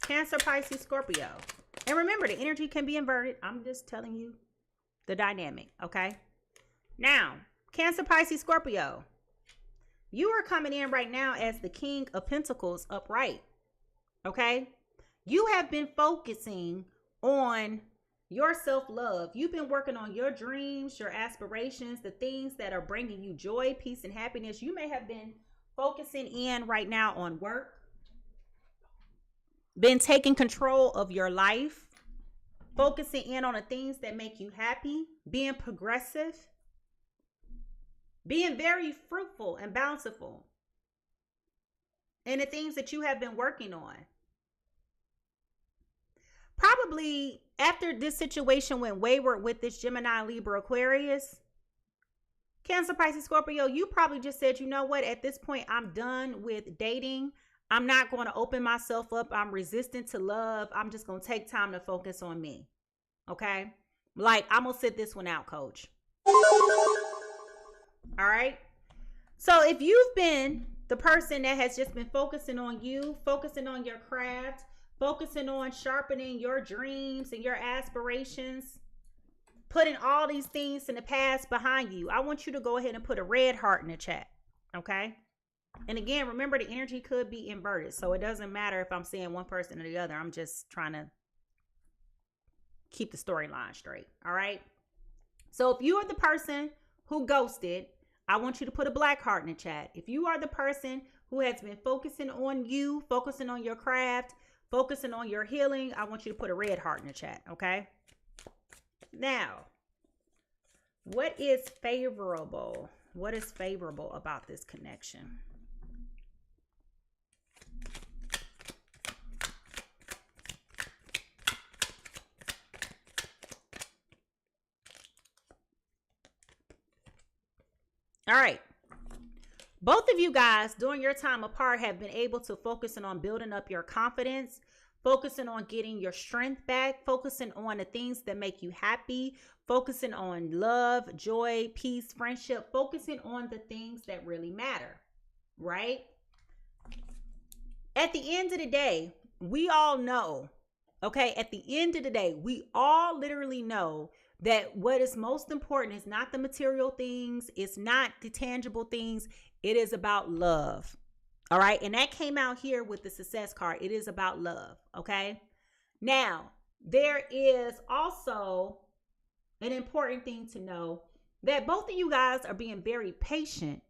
Cancer, Pisces, Scorpio. And remember, the energy can be inverted. I'm just telling you the dynamic, okay? Now, Cancer, Pisces, Scorpio. You are coming in right now as the King of Pentacles upright, okay? You have been focusing on your self-love. You've been working on your dreams, your aspirations, the things that are bringing you joy, peace, and happiness. You may have been focusing in right now on work, been taking control of your life, focusing in on the things that make you happy, being progressive, being very fruitful and bountiful in the things that you have been working on. Probably after this situation went wayward with this Gemini, Libra, Aquarius, Cancer, Pisces, Scorpio, you probably just said, you know what, at this point, I'm done with dating. I'm not going to open myself up. I'm resistant to love. I'm just going to take time to focus on me. Okay? Like, I'm going to sit this one out, coach. All right? So if you've been the person that has just been focusing on you, focusing on your craft, focusing on sharpening your dreams and your aspirations, putting all these things in the past behind you, I want you to go ahead and put a red heart in the chat. Okay? And again, remember, the energy could be inverted. So it doesn't matter if I'm seeing one person or the other. I'm just trying to keep the storyline straight. All right. So if you are the person who ghosted, I want you to put a black heart in the chat. If you are the person who has been focusing on you, focusing on your craft, focusing on your healing, I want you to put a red heart in the chat. Okay. Now, what is favorable? What is favorable about this connection? All right. Both of you guys during your time apart have been able to focus on building up your confidence, focusing on getting your strength back, focusing on the things that make you happy, focusing on love, joy, peace, friendship, focusing on the things that really matter, right? At the end of the day, we all know, okay? At the end of the day, we all literally know that what is most important is not the material things. It's not the tangible things. It is about love. All right. And that came out here with the success card. It is about love. Okay. Now, there is also an important thing to know that both of you guys are being very patient.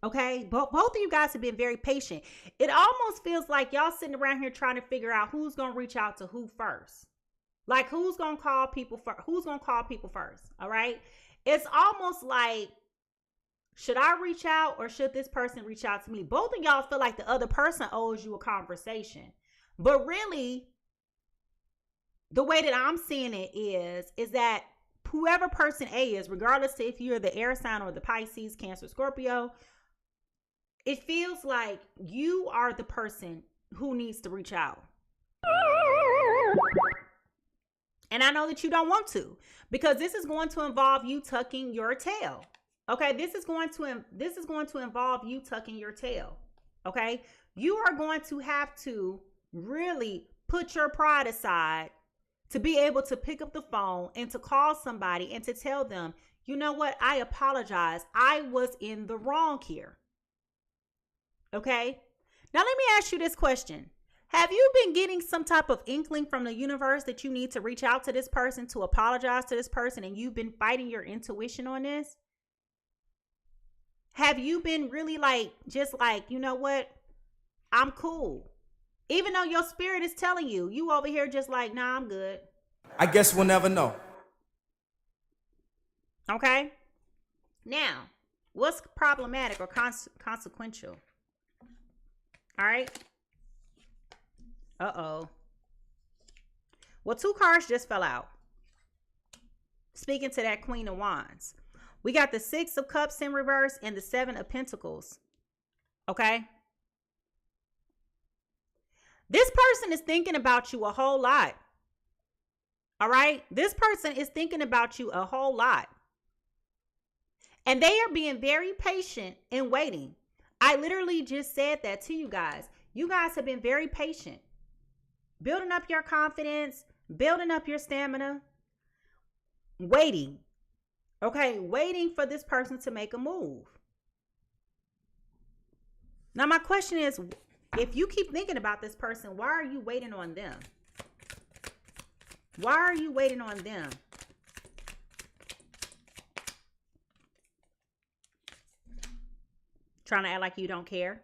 Okay. Both of you guys have been very patient. It almost feels like y'all sitting around here trying to figure out who's going to reach out to who first. Like, who's going to call people first? Who's going to call people first? All right. It's almost like, should I reach out or should this person reach out to me? Both of y'all feel like the other person owes you a conversation. But really, the way that I'm seeing it is that whoever person A is, regardless if you're the air sign or the Pisces, Cancer, Scorpio, it feels like you are the person who needs to reach out. And I know that you don't want to, because this is going to involve you tucking your tail. Okay, this is going to involve you tucking your tail. Okay, you are going to have to really put your pride aside to be able to pick up the phone and to call somebody and to tell them, you know what, I apologize. I was in the wrong here. Okay, now let me ask you this question. Have you been getting some type of inkling from the universe that you need to reach out to this person, to apologize to this person, and you've been fighting your intuition on this? Have you been really like, just like, you know what? I'm cool. Even though your spirit is telling you, you over here just like, nah, I'm good. I guess we'll never know. Okay? Now, what's problematic or consequential? All right? Uh-oh. Well, 2 cards just fell out. Speaking to that Queen of Wands. We got the 6 of Cups in reverse and the 7 of Pentacles. Okay? This person is thinking about you a whole lot. All right? This person is thinking about you a whole lot. And they are being very patient and waiting. I literally just said that to you guys. You guys have been very patient. Building up your confidence, building up your stamina, waiting. Okay, waiting for this person to make a move. Now, my question is, if you keep thinking about this person, why are you waiting on them? Why are you waiting on them? Trying to act like you don't care.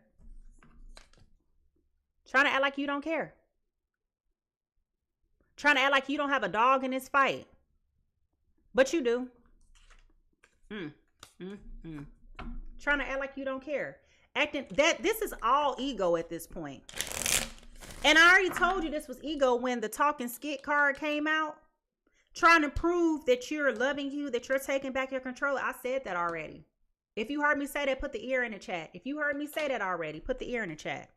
Trying to act like you don't care. Trying to act like you don't have a dog in this fight. But you do. Trying to act like you don't care. Acting that this is all ego at this point. And I already told you this was ego when the talking skit card came out. Trying to prove that you're loving you, that you're taking back your control. I said that already. If you heard me say that, put the ear in the chat. If you heard me say that already, put the ear in the chat.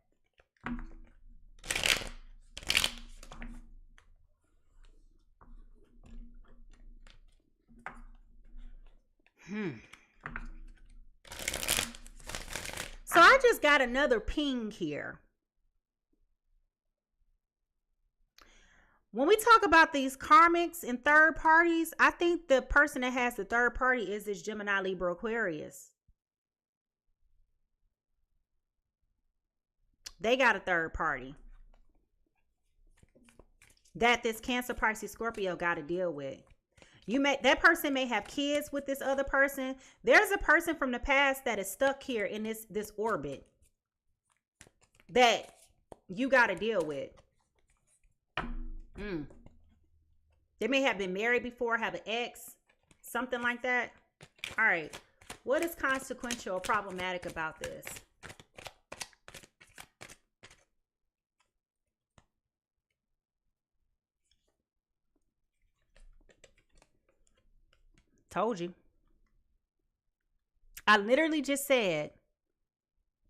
So I just got another ping here. When we talk about these karmics and third parties, I think the person that has the third party is this Gemini, Libra, Aquarius. They got a third party that this Cancer, Pisces, Scorpio got to deal with. That person may have kids with this other person. There's a person from the past that is stuck here in this orbit that you got to deal with. They may have been married before, have an ex, something like that. All right. What is consequential or problematic about this? Told you. I literally just said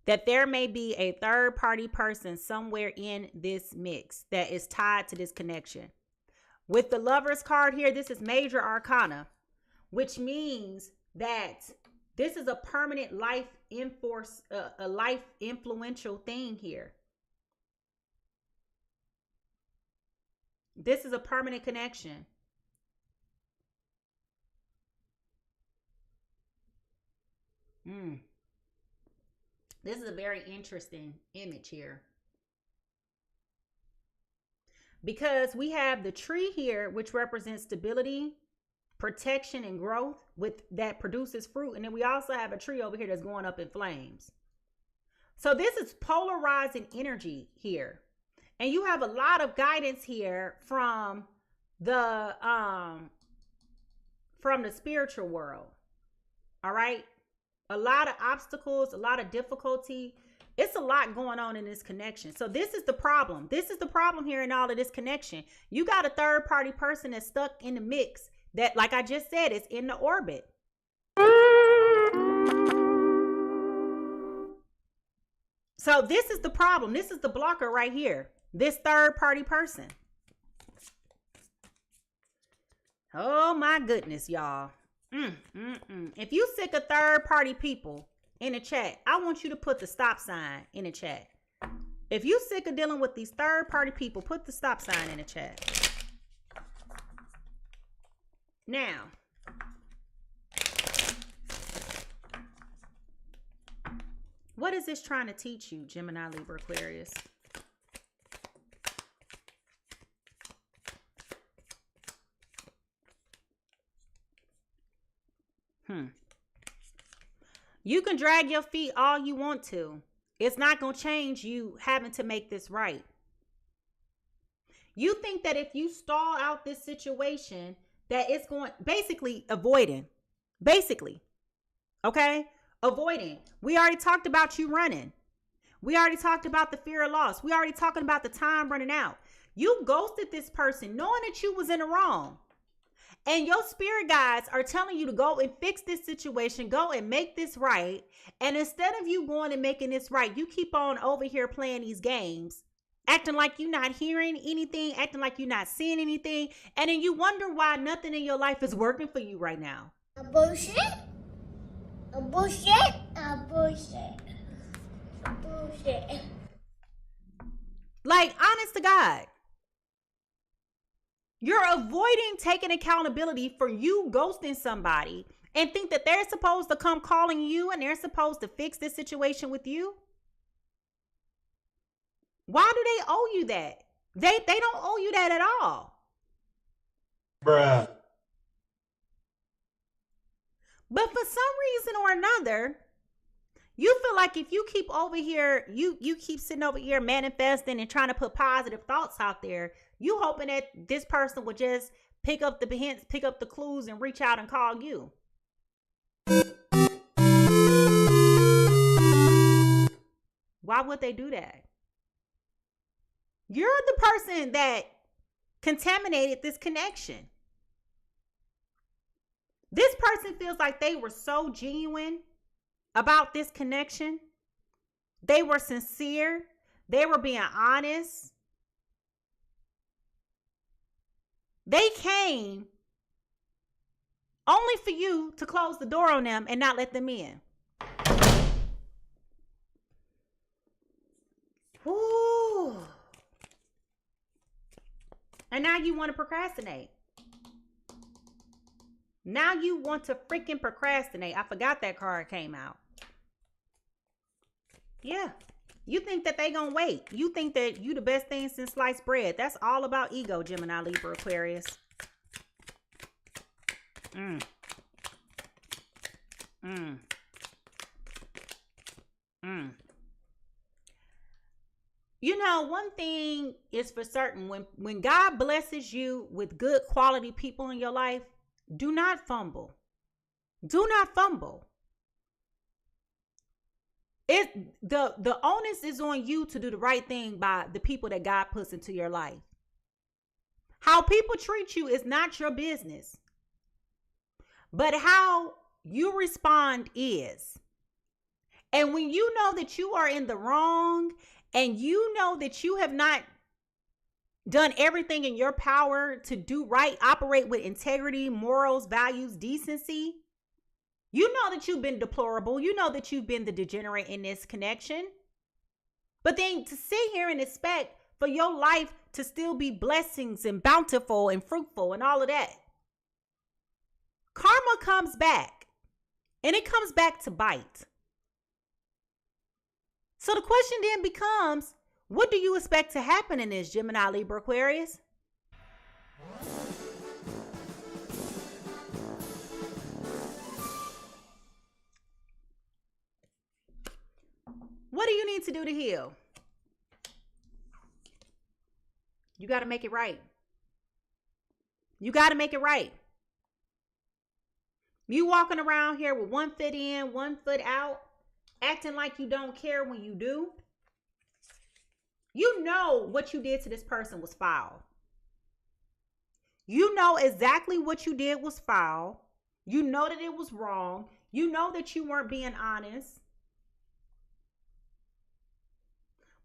that there may be a third party person somewhere in this mix that is tied to this connection. With the Lovers card here, this is major arcana, which means that this is a permanent life influential thing here. This is a permanent connection. This is a very interesting image here. Because we have the tree here, which represents stability, protection, and growth that produces fruit. And then we also have a tree over here that's going up in flames. So this is polarizing energy here. And you have a lot of guidance here from the spiritual world. All right. A lot of obstacles, a lot of difficulty. It's a lot going on in this connection. So this is the problem. This is the problem here in all of this connection. You got a third party person that's stuck in the mix that, like I just said, is in the orbit. So this is the problem. This is the blocker right here. This third party person. Oh my goodness, y'all. If you sick of third party people in the chat, I want you to put the stop sign in the chat. If you sick of dealing with these third party people, put the stop sign in the chat. Now, what is this trying to teach you, Gemini, Libra, Aquarius? You can drag your feet all you want to. It's not going to change you having to make this right. You think that if you stall out this situation, that it's going, basically avoiding. Basically. Okay? Avoiding. We already talked about you running. We already talked about the fear of loss. We already talking about the time running out. You ghosted this person knowing that you was in the wrong. And your spirit guides are telling you to go and fix this situation, go and make this right. And instead of you going and making this right, you keep on over here playing these games, acting like you're not hearing anything, acting like you're not seeing anything. And then you wonder why nothing in your life is working for you right now. A bullshit. A bullshit. A bullshit. A bullshit. Like, honest to God. You're avoiding taking accountability for you ghosting somebody and think that they're supposed to come calling you and they're supposed to fix this situation with you. Why do they owe you that? They don't owe you that at all. Bruh. But for some reason or another, you feel like if you keep over here, you keep sitting over here manifesting and trying to put positive thoughts out there, you hoping that this person would just pick up the hints, pick up the clues, and reach out and call you. Why would they do that? You're the person that contaminated this connection. This person feels like they were so genuine about this connection. They were sincere. They were being honest. They came only for you to close the door on them and not let them in. Ooh. And now you want to procrastinate. Now you want to freaking procrastinate. I forgot that card came out. Yeah. You think that they gonna wait. You think that you the best thing since sliced bread. That's all about ego, Gemini, Libra, Aquarius. You know, one thing is for certain. When God blesses you with good quality people in your life, do not fumble. Do not fumble. The onus is on you to do the right thing by the people that God puts into your life. How people treat you is not your business. But how you respond is. And when you know that you are in the wrong and you know that you have not done everything in your power to do right, operate with integrity, morals, values, decency, you know that you've been deplorable. You know that you've been the degenerate in this connection. But then to sit here and expect for your life to still be blessings and bountiful and fruitful and all of that. Karma comes back. And it comes back to bite. So the question then becomes, what do you expect to happen in this, Gemini, Libra, Aquarius? What do you need to do to heal? You got to make it right. You got to make it right. You walking around here with one foot in, one foot out, acting like you don't care when you do. You know what you did to this person was foul. You know exactly what you did was foul. You know that it was wrong. You know that you weren't being honest.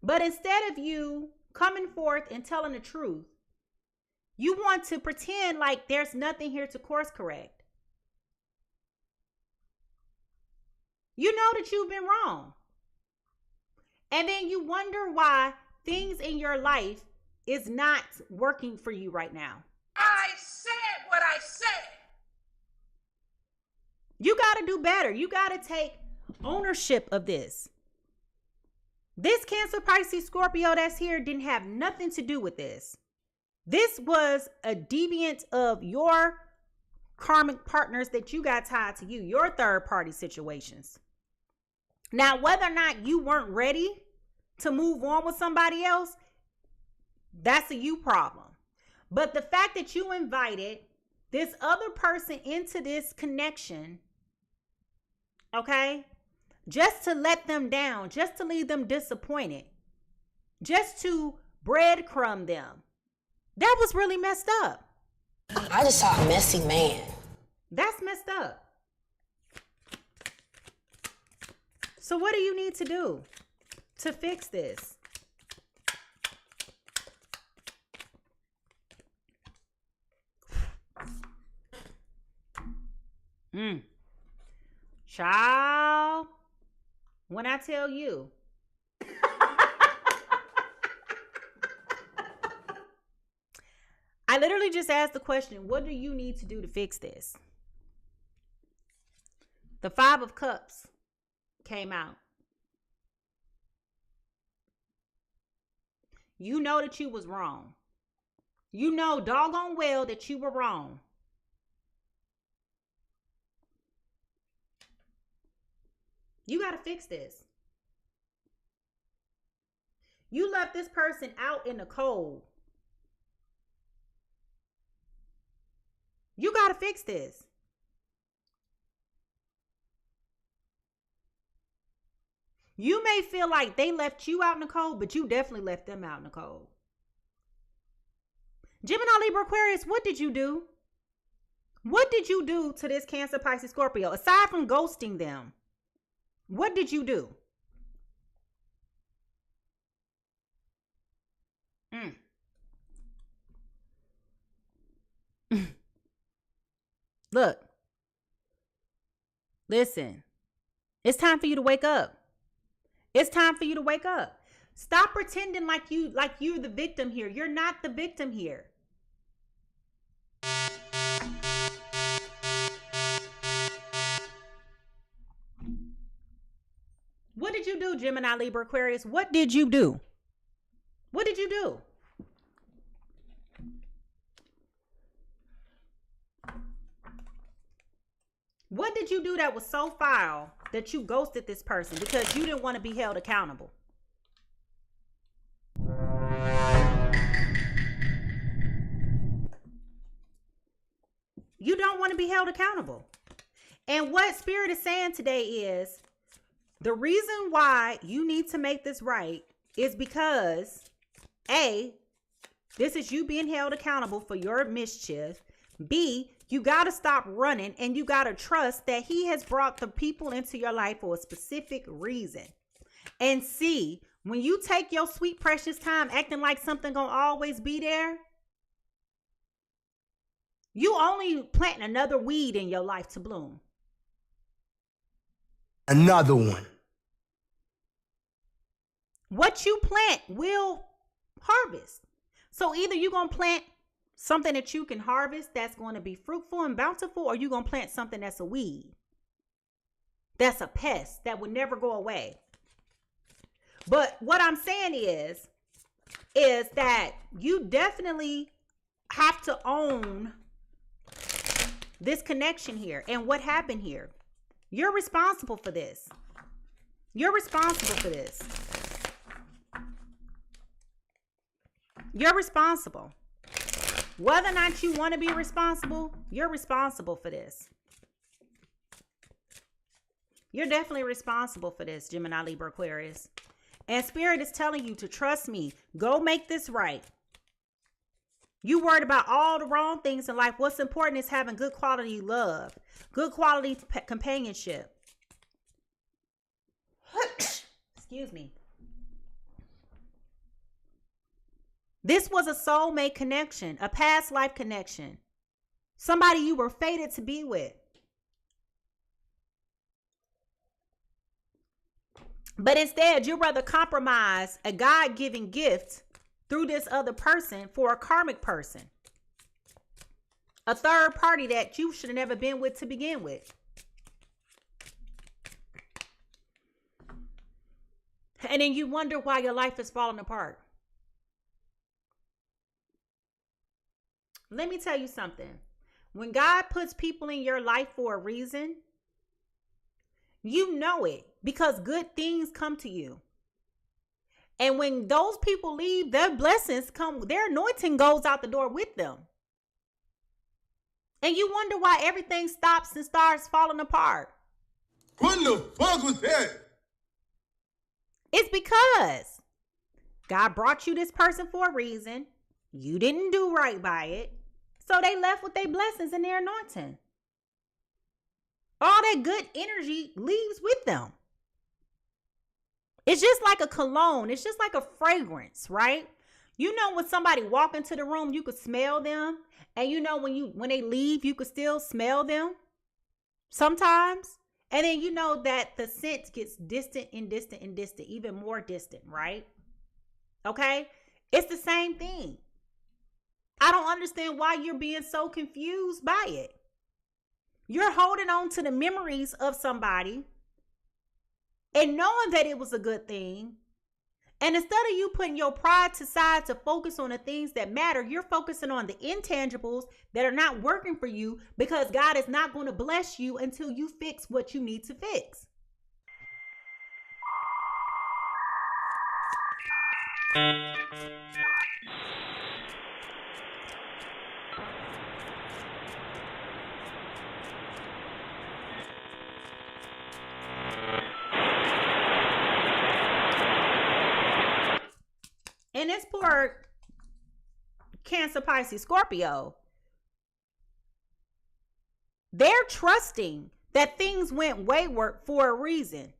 But instead of you coming forth and telling the truth, you want to pretend like there's nothing here to course correct. You know that you've been wrong. And then you wonder why things in your life is not working for you right now. I said what I said. You got to do better. You got to take ownership of this. This Cancer, Pisces, Scorpio that's here didn't have nothing to do with this. This was a deviant of your karmic partners that you got tied to you, your third party situations. Now, whether or not you weren't ready to move on with somebody else, that's a you problem. But the fact that you invited this other person into this connection, okay, just to let them down, just to leave them disappointed, just to breadcrumb them, that was really messed up. I just saw a messy man. That's messed up. So what do you need to do to fix this? Child, when I tell you, I literally just asked the question, what do you need to do to fix this? The 5 of Cups came out. You know that you was wrong. You know doggone well that you were wrong. You got to fix this. You left this person out in the cold. You got to fix this. You may feel like they left you out in the cold, but you definitely left them out in the cold. Gemini, Libra, Aquarius, what did you do? What did you do to this Cancer, Pisces, Scorpio? Aside from ghosting them, what did you do? Look, listen, it's time for you to wake up. It's time for you to wake up. Stop pretending like you're the victim here. You're not the victim here. What did you do, Gemini, Libra, Aquarius? What did you do? What did you do? What did you do that was so foul that you ghosted this person because you didn't want to be held accountable? You don't want to be held accountable. And what Spirit is saying today is the reason why you need to make this right is because A, this is you being held accountable for your mischief. B, you got to stop running and you got to trust that he has brought the people into your life for a specific reason. And C, when you take your sweet, precious time acting like something gonna always be there, you only planting another weed in your life to bloom. Another one. What you plant will harvest. So either you're going to plant something that you can harvest that's going to be fruitful and bountiful, or you're going to plant something that's a weed. That's a pest that will never go away. But what I'm saying is that you definitely have to own this connection here and what happened here. You're responsible for this. You're responsible for this. You're responsible. Whether or not you want to be responsible, you're responsible for this. You're definitely responsible for this, Gemini, Libra, Aquarius. And Spirit is telling you to trust me. Go make this right. You worried about all the wrong things in life. What's important is having good quality love, good quality companionship. Excuse me. This was a soulmate connection, a past life connection. Somebody you were fated to be with. But instead, you'd rather compromise a God-given gift through this other person for a karmic person. A third party that you should have never been with to begin with. And then you wonder why your life is falling apart. Let me tell you something. When God puts people in your life for a reason, you know it because good things come to you. And when those people leave, their blessings come, their anointing goes out the door with them. And you wonder why everything stops and starts falling apart. What the fuck was that? It's because God brought you this person for a reason. You didn't do right by it. So they left with their blessings and their anointing. All that good energy leaves with them. It's just like a cologne. It's just like a fragrance, right? You know, when somebody walk into the room, you could smell them. And you know, when they leave, you could still smell them sometimes. And then you know that the scent gets distant and distant and distant, even more distant, right? Okay? It's the same thing. I don't understand why you're being so confused by it. You're holding on to the memories of somebody and knowing that it was a good thing. And instead of you putting your pride to side to focus on the things that matter, you're focusing on the intangibles that are not working for you because God is not going to bless you until you fix what you need to fix. And it's for Cancer, Pisces, Scorpio. They're trusting that things went wayward for a reason.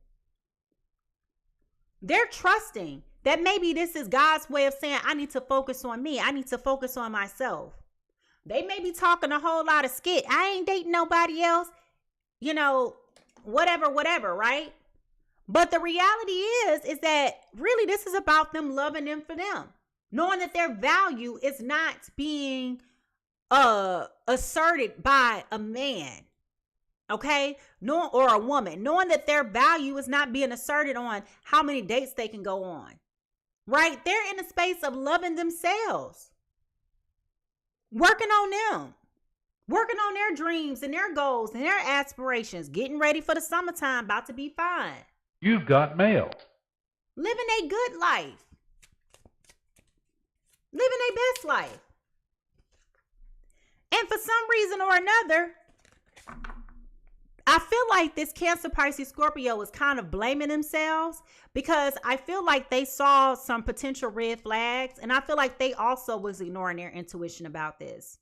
They're trusting that maybe this is God's way of saying, I need to focus on me. I need to focus on myself. They may be talking a whole lot of skit. I ain't dating nobody else. You know, whatever, right? But the reality is that really this is about them loving them for them. Knowing that their value is not being asserted by a man. Okay? Or a woman. Knowing that their value is not being asserted on how many dates they can go on. Right? They're in a space of loving themselves. Working on them. Working on their dreams and their goals and their aspirations. Getting ready for the summertime. About to be fine. You've got mail. Living a good life. Living a best life. And for some reason or another, I feel like this Cancer, Pisces, Scorpio is kind of blaming themselves because I feel like they saw some potential red flags. And I feel like they also was ignoring their intuition about this.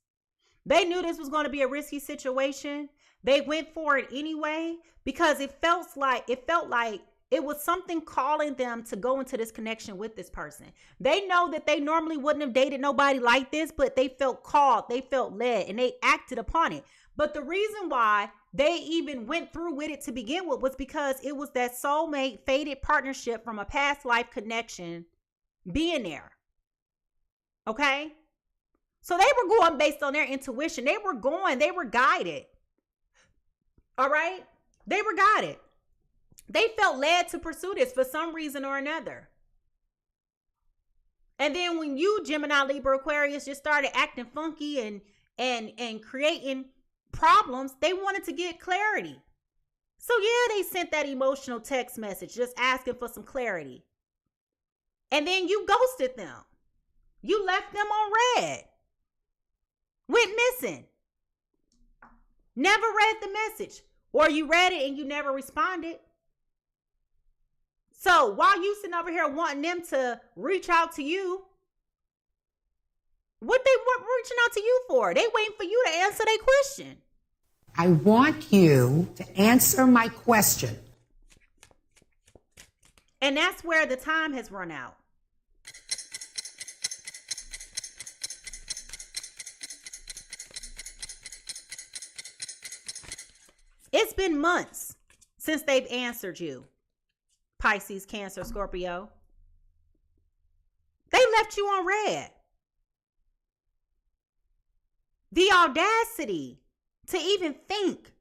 They knew this was going to be a risky situation. They went for it anyway because it felt like it was something calling them to go into this connection with this person. They know that they normally wouldn't have dated nobody like this, but they felt called, they felt led, and they acted upon it. But the reason why they even went through with it to begin with was because it was that soulmate, fated partnership from a past life connection being there. Okay? So they were going based on their intuition. They were guided. All right? They were guided. They felt led to pursue this for some reason or another. And then when you, Gemini, Libra, Aquarius, just started acting funky and creating problems, they wanted to get clarity. So yeah, they sent that emotional text message just asking for some clarity. And then you ghosted them. You left them on red. Went missing. Never read the message. Or you read it and you never responded. So while you sitting over here wanting them to reach out to you, what they were reaching out to you for? They waiting for you to answer their question. I want you to answer my question. And that's where the time has run out. It's been months since they've answered you. Pisces, Cancer, Scorpio. They left you on red. The audacity to even think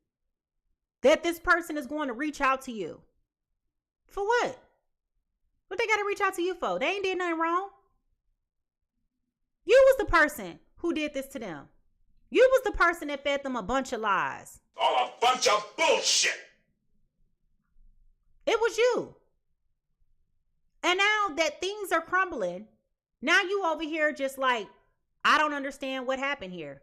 that this person is going to reach out to you. For what? What they got to reach out to you for? They ain't did nothing wrong. You was the person who did this to them. You was the person that fed them a bunch of lies. All a bunch of bullshit. It was you. And now that things are crumbling, now you over here just like, I don't understand what happened here.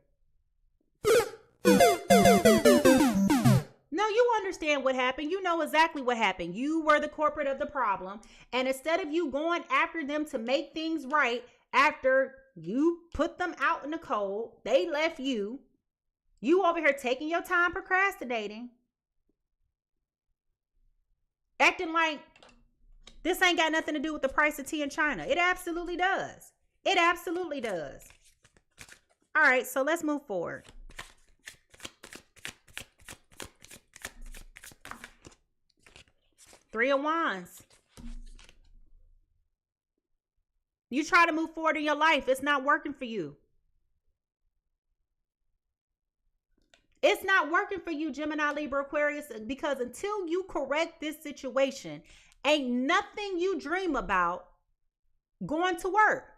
No, you understand what happened. You know exactly what happened. You were the culprit of the problem. And instead of you going after them to make things right, after you put them out in the cold, they left you. You over here taking your time procrastinating. Acting like this ain't got nothing to do with the price of tea in China. It absolutely does. It absolutely does. All right, so let's move forward. Three of Wands. You try to move forward in your life. It's not working for you. It's not working for you, Gemini, Libra, Aquarius, because until you correct this situation, ain't nothing you dream about going to work.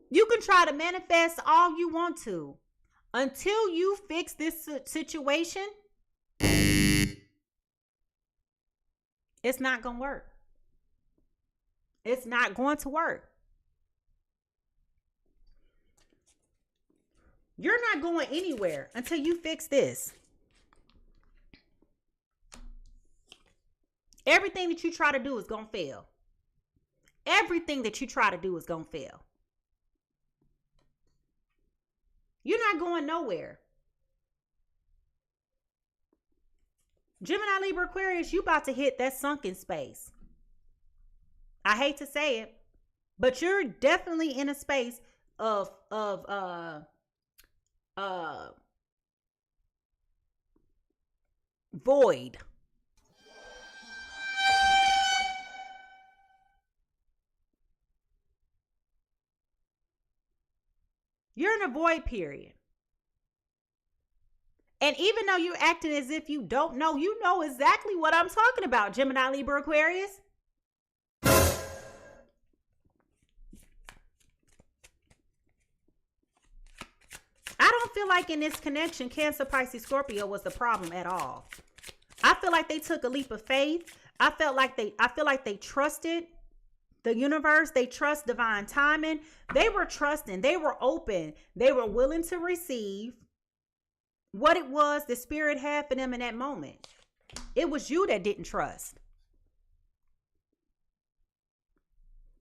You can try to manifest all you want to. Until you fix this situation, it's not going to work. It's not going to work. You're not going anywhere until you fix this. Everything that you try to do is going to fail. Everything that you try to do is going to fail. You're not going nowhere. Gemini, Libra, Aquarius, you about to hit that sunken space. I hate to say it, but you're definitely in a space of void. You're in a void period. And even though you're acting as if you don't know, you know exactly what I'm talking about, Gemini, Libra, Aquarius. I don't feel like in this connection, Cancer, Pisces, Scorpio was the problem at all. I feel like they took a leap of faith. I feel like they trusted the universe. They trust divine timing. They were trusting. They were open. They were willing to receive what it was the spirit had for them in that moment. It was you that didn't trust.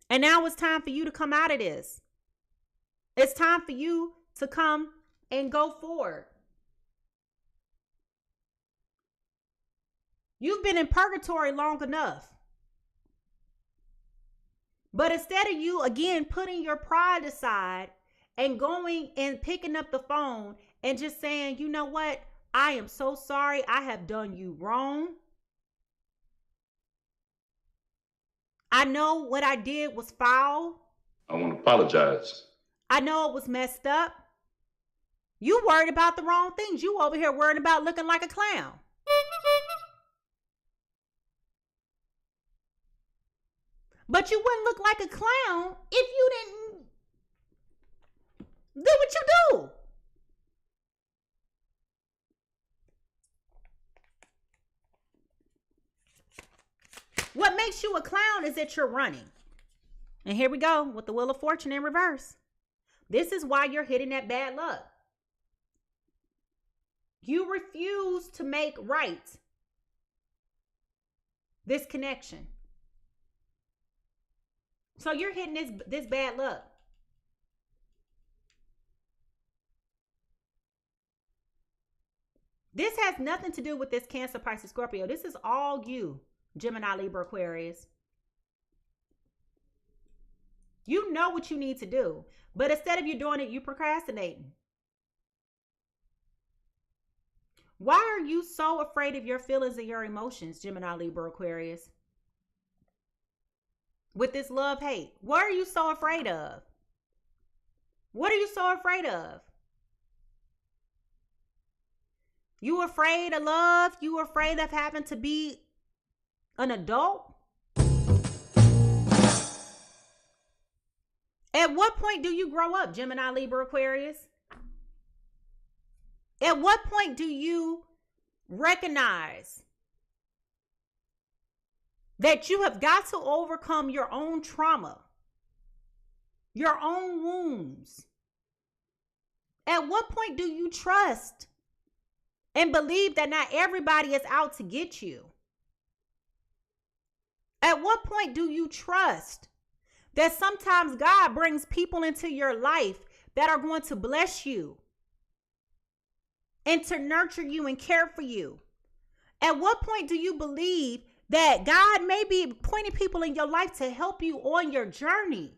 And now it's time for you to come out of this. It's time for you to come and go forward. You've been in purgatory long enough. But instead of you, again, putting your pride aside and going and picking up the phone and just saying, you know what? I am so sorry. I have done you wrong. I know what I did was foul. I want to apologize. I know it was messed up. You worried about the wrong things. You over here worried about looking like a clown. But you wouldn't look like a clown if you didn't do what you do. What makes you a clown is that you're running. And here we go with the Wheel of Fortune in reverse. This is why you're hitting that bad luck. You refuse to make right this connection. So you're hitting this bad luck. This has nothing to do with this Cancer, Pisces, Scorpio. This is all you, Gemini, Libra, Aquarius. You know what you need to do, but instead of you doing it, you procrastinating. Why are you so afraid of your feelings and your emotions, Gemini, Libra, Aquarius? With this love-hate, what are you so afraid of? What are you so afraid of? You afraid of love? You afraid of having to be an adult? At what point do you grow up, Gemini, Libra, Aquarius? At what point do you recognize that you have got to overcome your own trauma, your own wounds? At what point do you trust and believe that not everybody is out to get you? At what point do you trust that sometimes God brings people into your life that are going to bless you and to nurture you and care for you? At what point do you believe that God may be pointing people in your life to help you on your journey?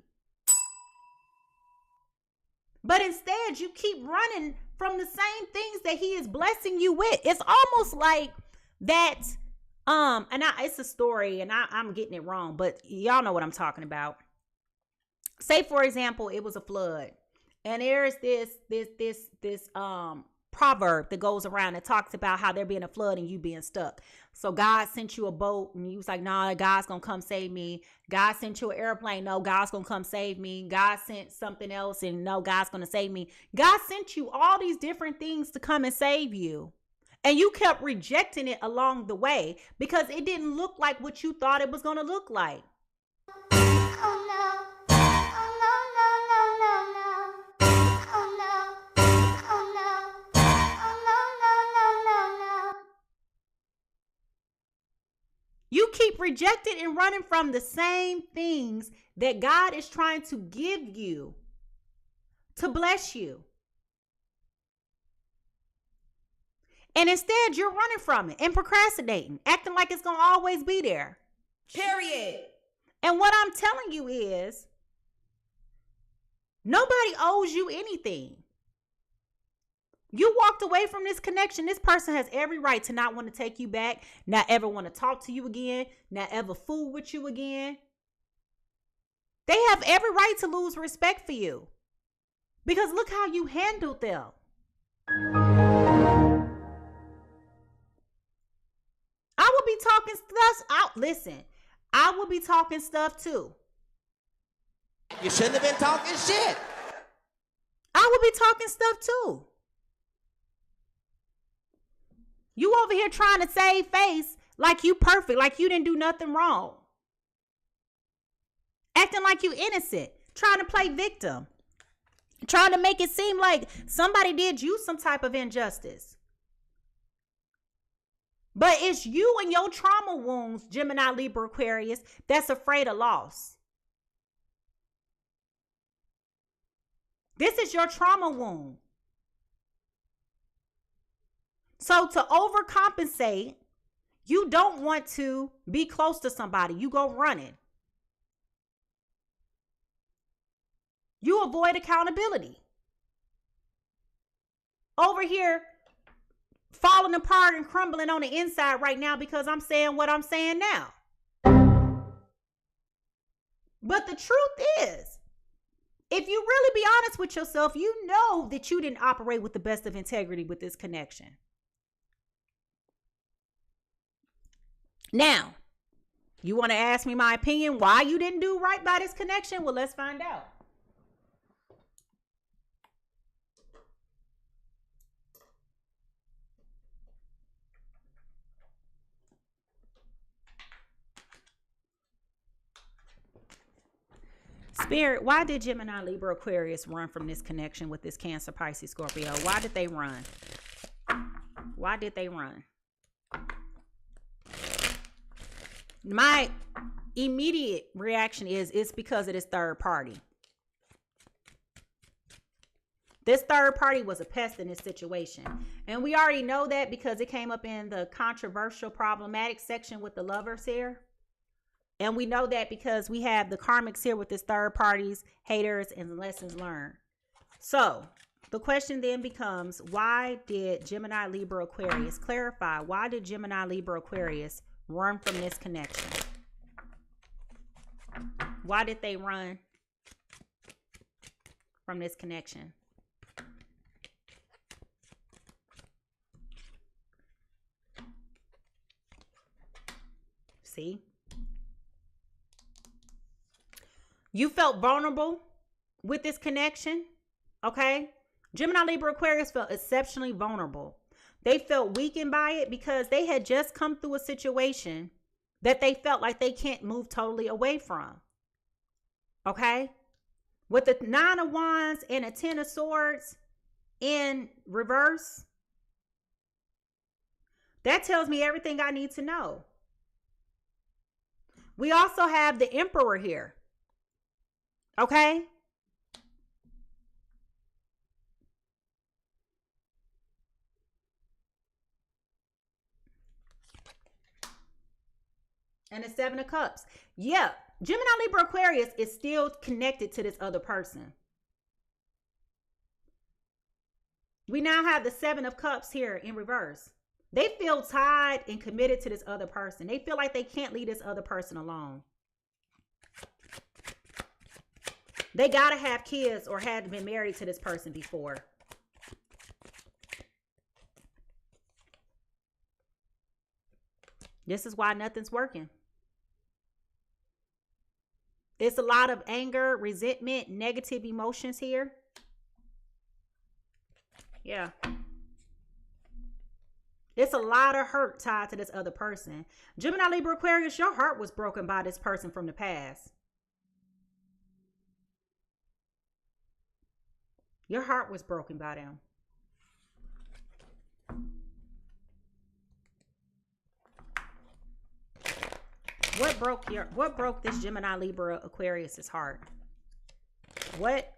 But instead, you keep running from the same things that he is blessing you with. It's almost like that. It's a story, and I'm getting it wrong, but y'all know what I'm talking about. Say, for example, it was a flood, and there's this proverb that goes around that talks about how there being a flood and you being stuck. So God sent you a boat, and you was like, "Nah, God's gonna come save me." God sent you an airplane. No, God's gonna come save me. God sent something else, and no, God's gonna save me. God sent you all these different things to come and save you. And you kept rejecting it along the way because it didn't look like what you thought it was going to look like. Oh no. Oh no, no, no, no, no. Oh no. Oh no. Oh no, no, no, no, no. You keep rejecting and running from the same things that God is trying to give you to bless you. And instead, you're running from it and procrastinating, acting like it's going to always be there. Period. And what I'm telling you is, nobody owes you anything. You walked away from this connection. This person has every right to not want to take you back, not ever want to talk to you again, not ever fool with you again. They have every right to lose respect for you because look how you handled them. I will be talking stuff out. Listen, I will be talking stuff too. You shouldn't have been talking shit. I will be talking stuff too. You over here trying to save face like you perfect, like you didn't do nothing wrong. Acting like you innocent, trying to play victim, trying to make it seem like somebody did you some type of injustice. But it's you and your trauma wounds, Gemini, Libra, Aquarius, that's afraid of loss. This is your trauma wound. So to overcompensate, you don't want to be close to somebody. You go running. You avoid accountability. Over here, falling apart and crumbling on the inside right now because I'm saying what I'm saying now. But the truth is, if you really be honest with yourself, you know that you didn't operate with the best of integrity with this connection. Now, you want to ask me my opinion why you didn't do right by this connection? Well, let's find out. Spirit, why did Gemini, Libra, Aquarius run from this connection with this Cancer, Pisces, Scorpio? Why did they run? Why did they run? My immediate reaction is it's because of this third party. This third party was a pest in this situation. And we already know that because it came up in the controversial, problematic section with the lovers here. And we know that because we have the karmics here with this third parties, haters, and lessons learned. So the question then becomes, why did Gemini, Libra, Aquarius, clarify, why did Gemini, Libra, Aquarius run from this connection? Why did they run from this connection? See? You felt vulnerable with this connection, okay? Gemini, Libra, Aquarius felt exceptionally vulnerable. They felt weakened by it because they had just come through a situation that they felt like they can't move totally away from. Okay? With the 9 of Wands and a 10 of Swords in reverse, that tells me everything I need to know. We also have the Emperor here. Okay? And the 7 of Cups. Yeah, Gemini, Libra, Aquarius is still connected to this other person. We now have the 7 of Cups here in reverse. They feel tied and committed to this other person. They feel like they can't leave this other person alone. They got to have kids or had been married to this person before. This is why nothing's working. It's a lot of anger, resentment, negative emotions here. Yeah. It's a lot of hurt tied to this other person. Gemini, Libra, Aquarius, your heart was broken by this person from the past. Your heart was broken by them. What broke this Gemini, Libra, Aquarius's heart? What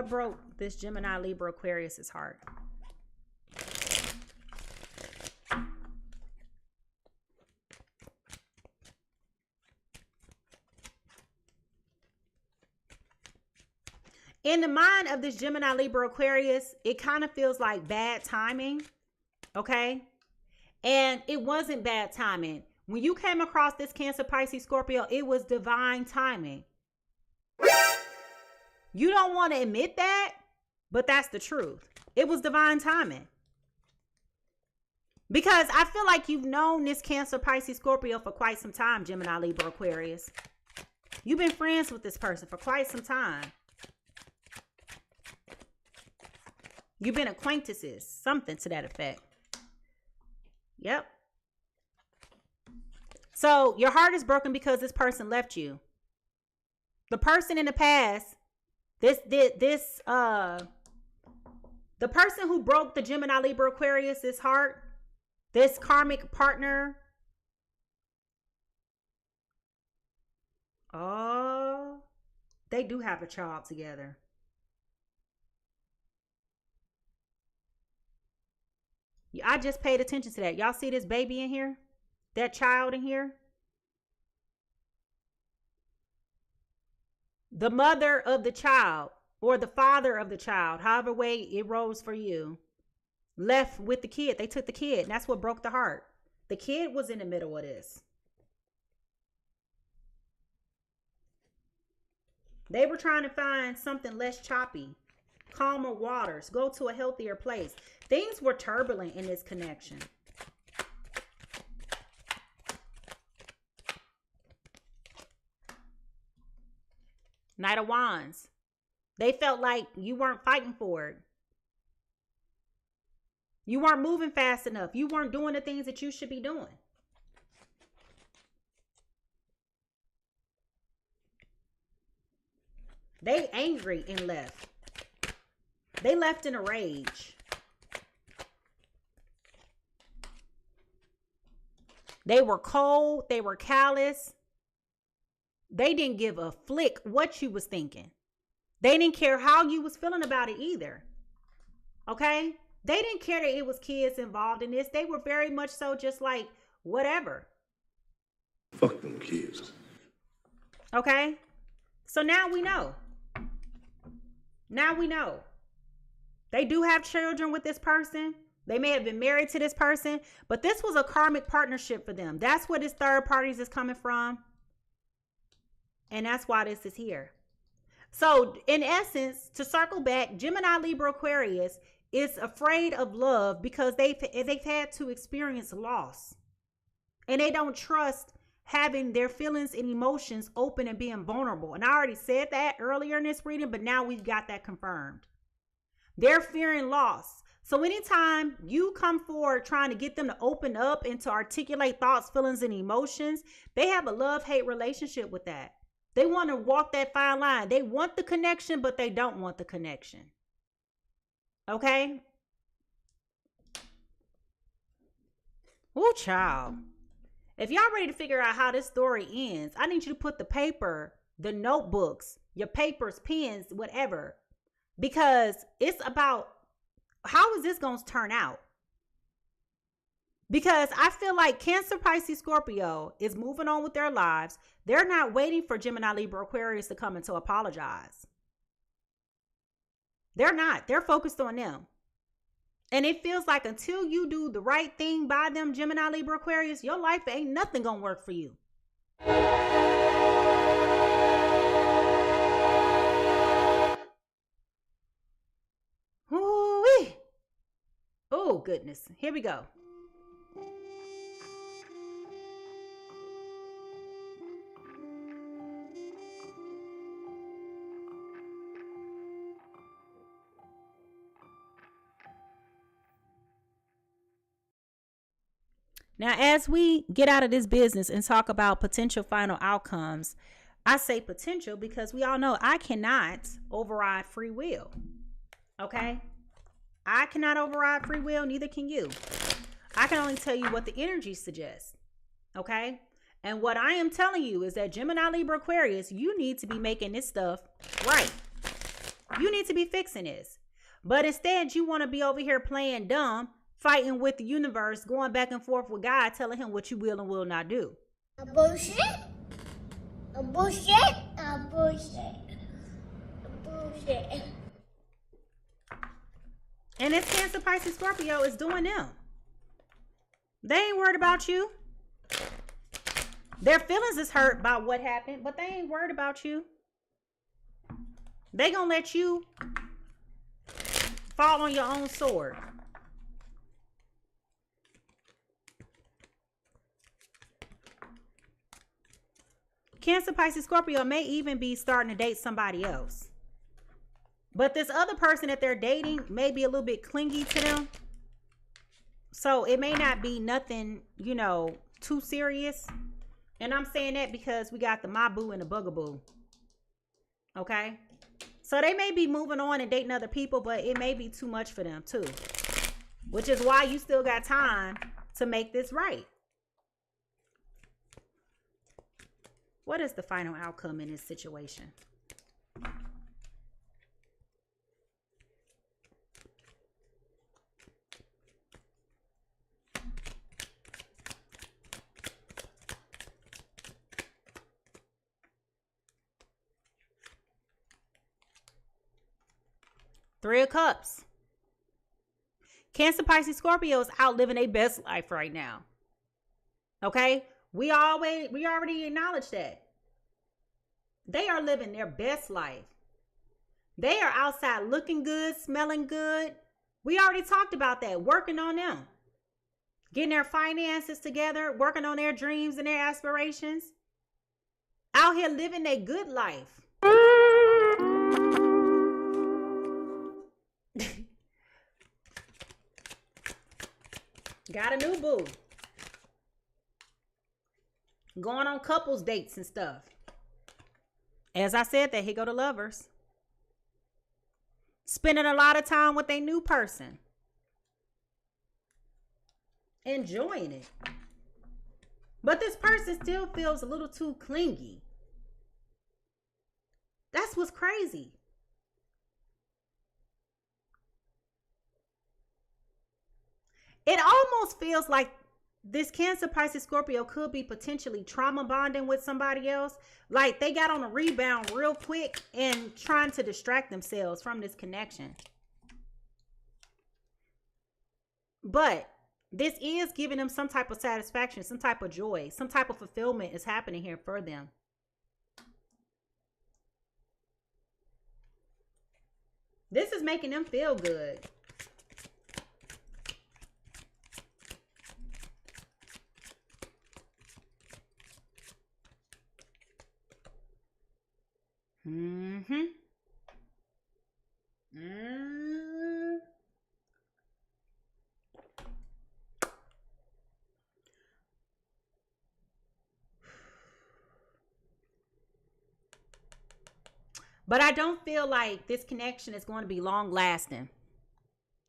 broke this Gemini, Libra, Aquarius's heart? In the mind of this Gemini, Libra, Aquarius, it kind of feels like bad timing, okay? And it wasn't bad timing. When you came across this Cancer, Pisces, Scorpio, it was divine timing. You don't want to admit that, but that's the truth. It was divine timing. Because I feel like you've known this Cancer, Pisces, Scorpio for quite some time, Gemini, Libra, Aquarius. You've been friends with this person for quite some time. You've been acquaintances, something to that effect. Yep. So your heart is broken because this person left you. The person in the past, the person who broke the Gemini, Libra, Aquarius's heart, this karmic partner. Oh, they do have a child together. I just paid attention to that. Y'all see this baby in here? That child in here? The mother of the child or the father of the child, however way it rolls for you, left with the kid. They took the kid. And that's what broke the heart. The kid was in the middle of this. They were trying to find something less choppy, calmer waters, go to a healthier place. Things were turbulent in this connection. Knight of Wands. They felt like you weren't fighting for it. You weren't moving fast enough. You weren't doing the things that you should be doing. They angry and left. They left in a rage. They were cold. They were callous. They didn't give a flick what you was thinking. They didn't care how you was feeling about it either. Okay? They didn't care that it was kids involved in this. They were very much so just like, whatever. Fuck them kids. Okay? So now we know. Now we know. They do have children with this person. They may have been married to this person, but this was a karmic partnership for them. That's where this third parties is coming from. And that's why this is here. So in essence, to circle back, Gemini, Libra, Aquarius is afraid of love because they've had to experience loss. And they don't trust having their feelings and emotions open and being vulnerable. And I already said that earlier in this reading, but now we've got that confirmed. They're fearing loss. So anytime you come forward trying to get them to open up and to articulate thoughts, feelings, and emotions, they have a love-hate relationship with that. They want to walk that fine line. They want the connection, but they don't want the connection. Okay? Ooh, child. If y'all ready to figure out how this story ends, I need you to put the paper, the notebooks, your papers, pens, whatever. Because it's about how is this going to turn out? Because I feel like Cancer, Pisces, Scorpio is moving on with their lives. They're not waiting for Gemini, Libra, Aquarius to come and to apologize. They're not. They're focused on them. And it feels like until you do the right thing by them, Gemini, Libra, Aquarius, your life ain't nothing going to work for you. Ooh-wee. Oh, goodness. Here we go. Now, as we get out of this business and talk about potential final outcomes, I say potential because we all know I cannot override free will. Okay? I cannot override free will, neither can you. I can only tell you what the energy suggests. Okay? And what I am telling you is that Gemini, Libra, Aquarius, you need to be making this stuff right. You need to be fixing this. But instead, you want to be over here playing dumb, fighting with the universe, going back and forth with God, telling him what you will and will not do. A bullshit. A bullshit. A bullshit. A bullshit. And this Cancer, Pisces, Scorpio is doing them. They ain't worried about you. Their feelings is hurt by what happened, but they ain't worried about you. They gonna let you fall on your own sword. Cancer, Pisces, Scorpio may even be starting to date somebody else. But this other person that they're dating may be a little bit clingy to them. So it may not be nothing, you know, too serious. And I'm saying that because we got the my boo and the bugaboo. Okay? So they may be moving on and dating other people, but it may be too much for them too. Which is why you still got time to make this right. What is the final outcome in this situation? Three of Cups. Cancer, Pisces, Scorpio is out living their best life right now. Okay? We already acknowledged that. They are living their best life. They are outside looking good, smelling good. We already talked about that. Working on them. Getting their finances together. Working on their dreams and their aspirations. Out here living their good life. Got a new boo. Going on couples dates and stuff. As I said, that here go the lovers. Spending a lot of time with a new person. Enjoying it. But this person still feels a little too clingy. That's what's crazy. It almost feels like this Cancer, Pisces, Scorpio could be potentially trauma bonding with somebody else. Like they got on a rebound real quick and trying to distract themselves from this connection. But this is giving them some type of satisfaction, some type of joy, some type of fulfillment is happening here for them. This is making them feel good. But I don't feel like this connection is going to be long lasting.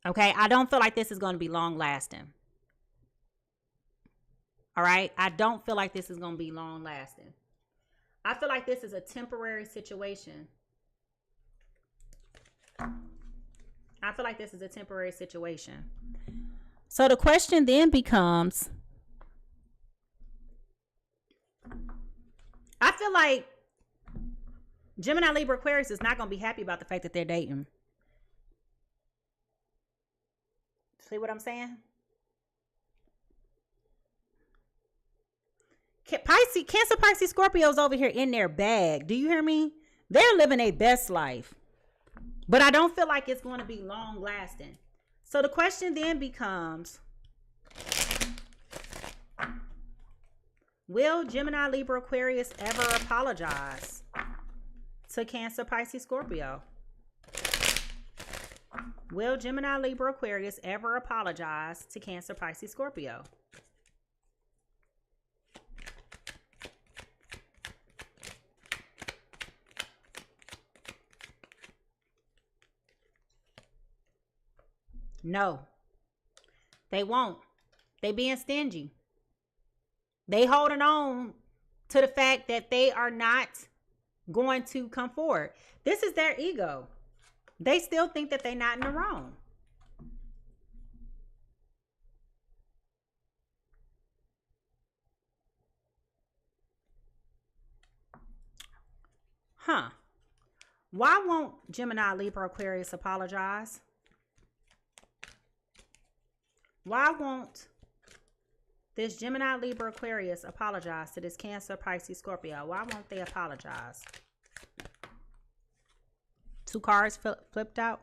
Okay, I don't feel like this is going to be long lasting. All right, I don't feel like this is going to be long lasting. I feel like this is a temporary situation. I feel like this is a temporary situation. So the question then becomes, I feel like Gemini, Libra, Aquarius is not going to be happy about the fact that they're dating. See what I'm saying? Pisces, Cancer, Pisces, Scorpios over here in their bag. Do you hear me? They're living their best life. But I don't feel like it's going to be long lasting. So the question then becomes, will Gemini, Libra, Aquarius ever apologize to Cancer, Pisces, Scorpio? Will Gemini, Libra, Aquarius ever apologize to Cancer, Pisces, Scorpio? No, they won't. They being stingy. They holding on to the fact that they are not going to come forward. This is their ego. They still think that they're not in the wrong. Huh. Why won't Gemini, Libra, Aquarius apologize? Why won't this Gemini, Libra, Aquarius apologize to this Cancer, Pisces, Scorpio? Why won't they apologize? Two cards flipped out.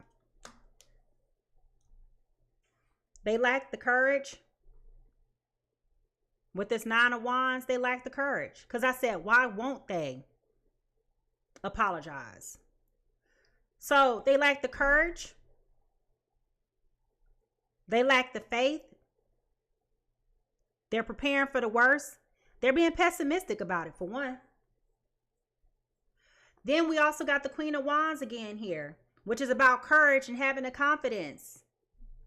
They lack the courage. With this Nine of Wands, they lack the courage. Because I said, why won't they apologize? So they lack the courage. They lack the faith. They're preparing for the worst. They're being pessimistic about it, for one. Then we also got the Queen of Wands again here, which is about courage and having the confidence,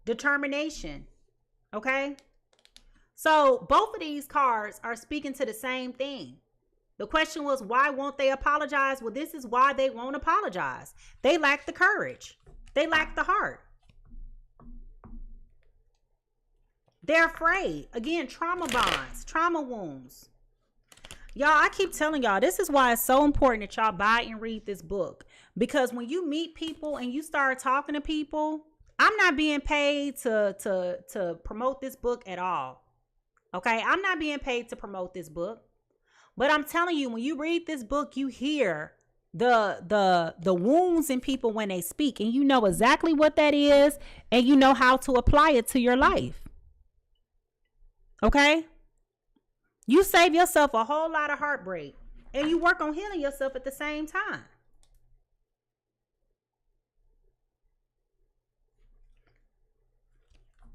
determination. Okay? So both of these cards are speaking to the same thing. The question was, why won't they apologize? Well, this is why they won't apologize. They lack the courage. They lack the heart. They're afraid. Again, trauma bonds, trauma wounds. Y'all, I keep telling y'all, this is why it's so important that y'all buy and read this book. Because when you meet people and you start talking to people, I'm not being paid to promote this book at all. Okay? I'm not being paid to promote this book. But I'm telling you, when you read this book, you hear the wounds in people when they speak. And you know exactly what that is. And you know how to apply it to your life. Okay? You save yourself a whole lot of heartbreak. And you work on healing yourself at the same time.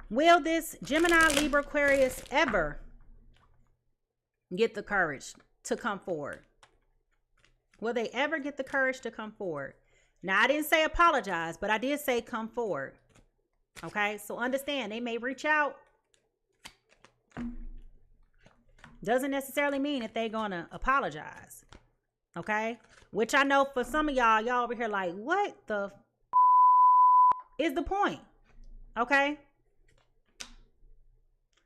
Will this Gemini, Libra, Aquarius ever get the courage to come forward? Will they ever get the courage to come forward? Now, I didn't say apologize, but I did say come forward. Okay? So understand, they may reach out. Doesn't necessarily mean that they're gonna apologize. Okay? Which I know for some of y'all over here like, what the is the point? Okay?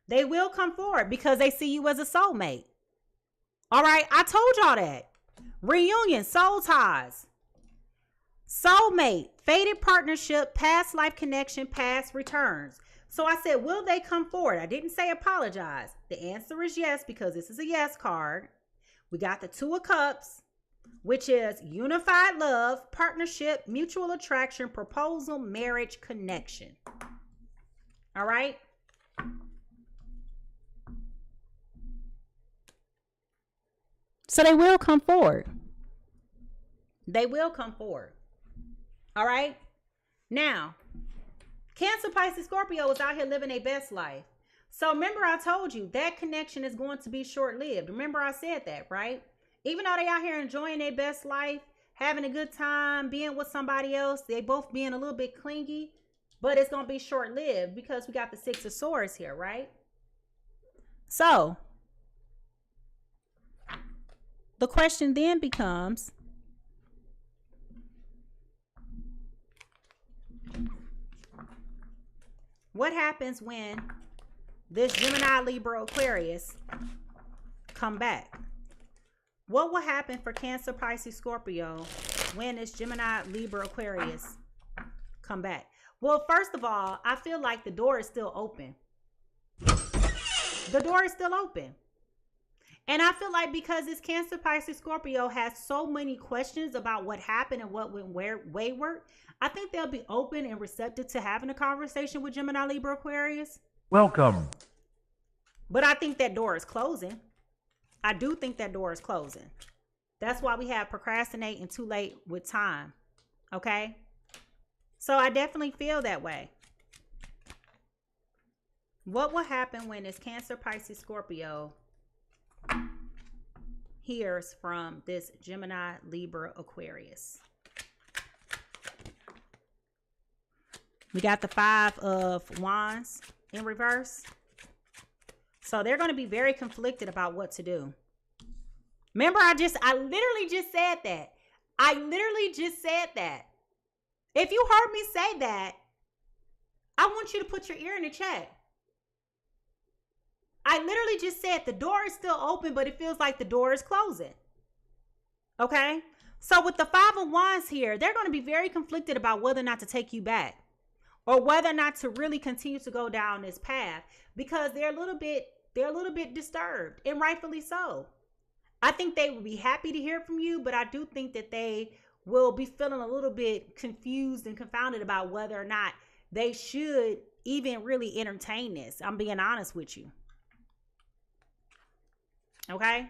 They will come forward because they see you as a soulmate. All right? I told y'all that. Reunion, soul ties. Soulmate, fated partnership, past life connection, past returns. So I said, will they come forward? I didn't say apologize. The answer is yes, because this is a yes card. We got the Two of Cups, which is unified love, partnership, mutual attraction, proposal, marriage, connection. All right? So they will come forward. They will come forward. All right? Now, Cancer, Pisces, Scorpio is out here living their best life. So remember I told you that connection is going to be short-lived. Remember I said that, right? Even though they out here enjoying their best life, having a good time, being with somebody else. They both being a little bit clingy, but it's going to be short-lived because we got the Six of Swords here, right? So the question then becomes, what happens when this Gemini, Libra, Aquarius come back? What will happen for Cancer, Pisces, Scorpio when this Gemini, Libra, Aquarius come back? Well, first of all, I feel like the door is still open. The door is still open. And I feel like because this Cancer, Pisces, Scorpio has so many questions about what happened and what went wayward, I think they'll be open and receptive to having a conversation with Gemini, Libra, Aquarius. Welcome. But I think that door is closing. I do think that door is closing. That's why we have procrastinating too late with time. Okay? So I definitely feel that way. What will happen when this Cancer, Pisces, Scorpio hears from this Gemini, Libra, Aquarius? We got the Five of Wands in reverse. So they're going to be very conflicted about what to do. Remember, I literally just said that. I literally just said that. If you heard me say that, I want you to put your ear in the check. I literally just said the door is still open, but it feels like the door is closing. Okay? So with the Five of Wands here, they're going to be very conflicted about whether or not to take you back, or whether or not to really continue to go down this path, because they're a little bit disturbed, and rightfully so. I think they will be happy to hear from you, but I do think that they will be feeling a little bit confused and confounded about whether or not they should even really entertain this. I'm being honest with you. Okay?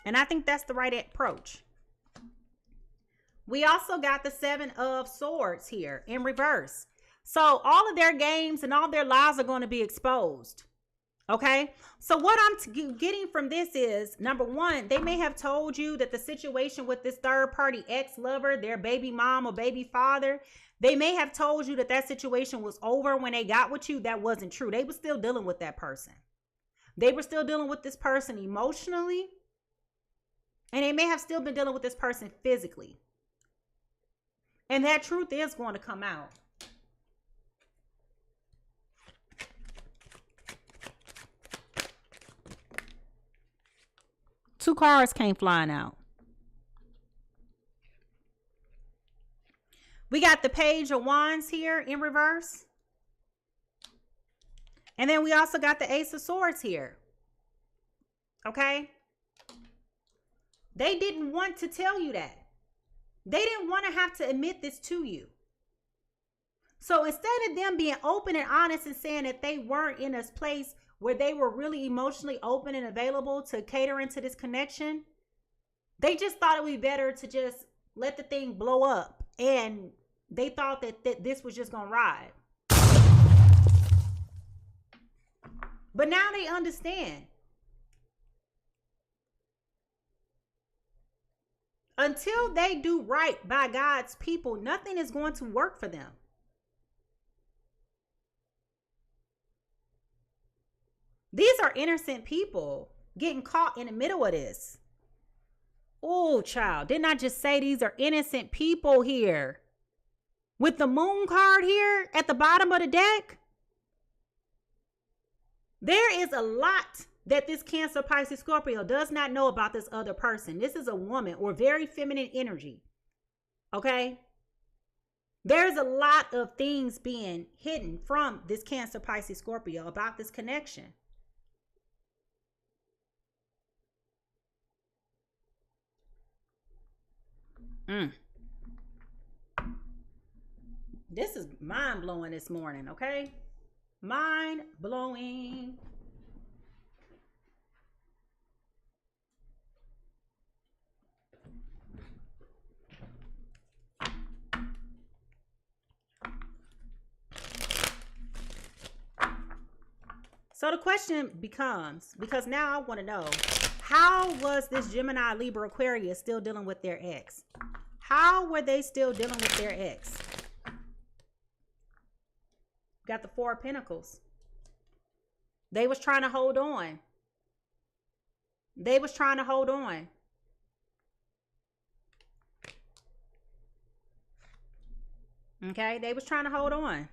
And I think that's the right approach. We also got the Seven of Swords here in reverse. So all of their games and all their lies are going to be exposed. Okay? So what I'm getting from this is, number one, they may have told you that the situation with this third party ex-lover, their baby mom or baby father, they may have told you that that situation was over when they got with you. That wasn't true. They were still dealing with that person. They were still dealing with this person emotionally, and they may have still been dealing with this person physically. And that truth is going to come out. Two cards came flying out. We got the Page of Wands here in reverse. And then we also got the Ace of Swords here. Okay? They didn't want to tell you that. They didn't want to have to admit this to you. So instead of them being open and honest and saying that they weren't in a place where they were really emotionally open and available to cater into this connection, they just thought it would be better to just let the thing blow up. And they thought that this was just going to ride. But now they understand. Until they do right by God's people, nothing is going to work for them. These are innocent people getting caught in the middle of this. Oh, child. Didn't I just say these are innocent people here? With the Moon card here at the bottom of the deck. There is a lot that this Cancer, Pisces, Scorpio does not know about this other person. This is a woman or very feminine energy. Okay? There's a lot of things being hidden from this Cancer, Pisces, Scorpio about this connection. This is mind-blowing this morning, okay? Mind-blowing. So the question becomes, because now I want to know, how was this Gemini, Libra, Aquarius still dealing with their ex? How were they still dealing with their ex? Got the Four of Pentacles. They was trying to hold on. They was trying to hold on. Okay, they was trying to hold on.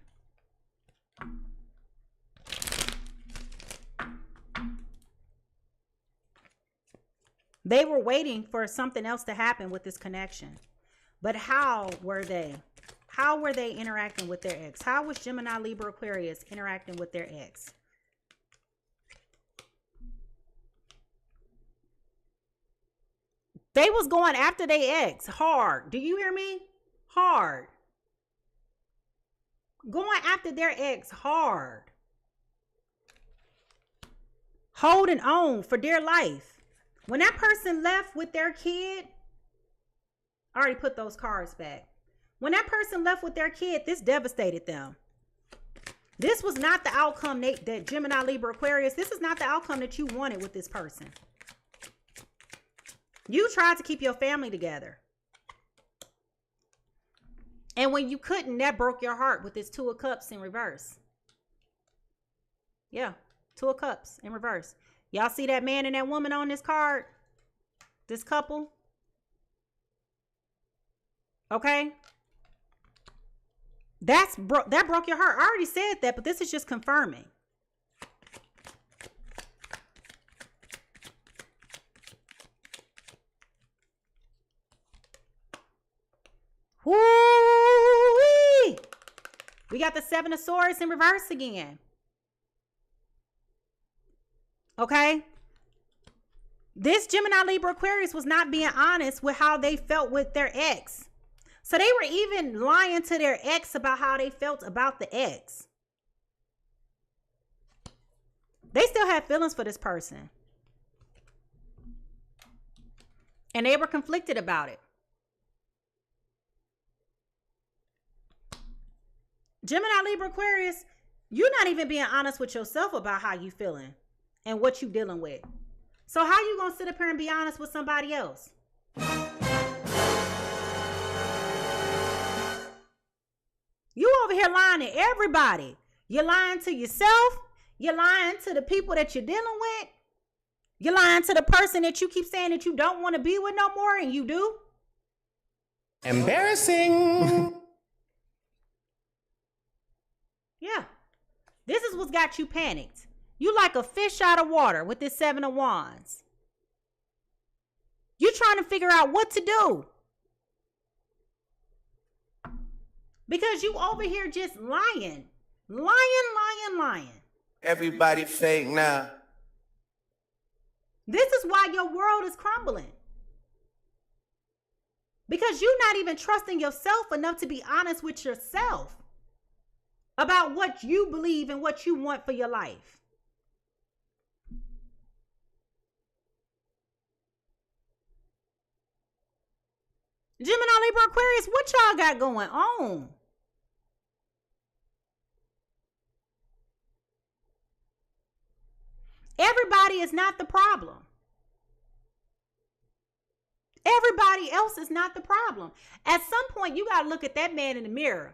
They were waiting for something else to happen with this connection. But how were they? How were they interacting with their ex? How was Gemini, Libra, Aquarius interacting with their ex? They was going after their ex hard. Do you hear me? Hard. Going after their ex hard. Holding on for dear life. When that person left with their kid, I already put those cards back. When that person left with their kid, this devastated them. This was not the outcome that Gemini, Libra, Aquarius, this is not the outcome that you wanted with this person. You tried to keep your family together. And when you couldn't, that broke your heart with this Two of Cups in reverse. Yeah, Two of Cups in reverse. Y'all see that man and that woman on this card? This couple? Okay? That broke your heart. I already said that, but this is just confirming. Woo-wee! We got the Seven of Swords in reverse again. Okay? This Gemini, Libra, Aquarius was not being honest with how they felt with their ex. So they were even lying to their ex about how they felt about the ex. They still had feelings for this person. And they were conflicted about it. Gemini, Libra, Aquarius, you're not even being honest with yourself about how you feeling and what you dealing with. So how you gonna sit up here and be honest with somebody else? You over here lying to everybody. You're lying to yourself. You're lying to the people that you're dealing with. You're lying to the person that you keep saying that you don't want to be with no more, and you do. Embarrassing. Yeah. This is what's got you panicked. You like a fish out of water with this Seven of Wands. You're trying to figure out what to do. Because you over here just lying. Lying. Everybody fake now. This is why your world is crumbling. Because you're not even trusting yourself enough to be honest with yourself about what you believe and what you want for your life. Gemini, Libra, Aquarius, what y'all got going on? Everybody is not the problem. Everybody else is not the problem. At some point, you got to look at that man in the mirror.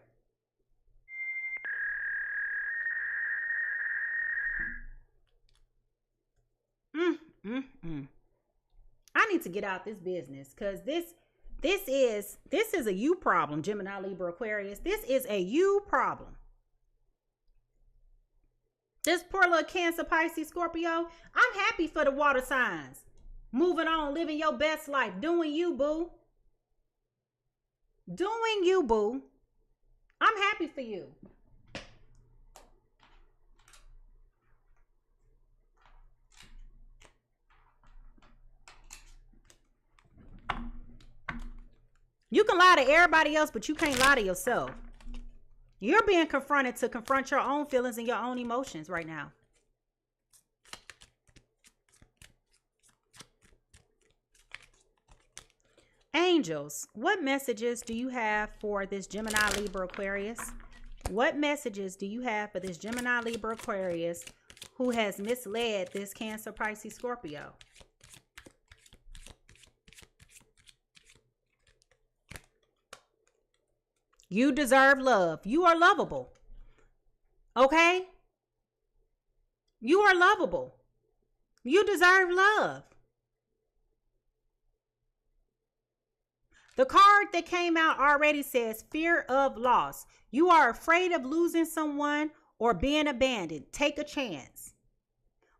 I need to get out this business because this is a you problem, Gemini, Libra, Aquarius. This is a you problem. This poor little Cancer, Pisces, Scorpio. I'm happy for the water signs. Moving on, living your best life. Doing you, boo. Doing you, boo. I'm happy for you. You can lie to everybody else, but you can't lie to yourself. You're being confronted to confront your own feelings and your own emotions right now. Angels, what messages do you have for this Gemini, Libra, Aquarius? What messages do you have for this Gemini, Libra, Aquarius who has misled this Cancer, Pisces, Scorpio? You deserve love. You are lovable. Okay? You are lovable. You deserve love. The card that came out already says fear of loss. You are afraid of losing someone or being abandoned. Take a chance.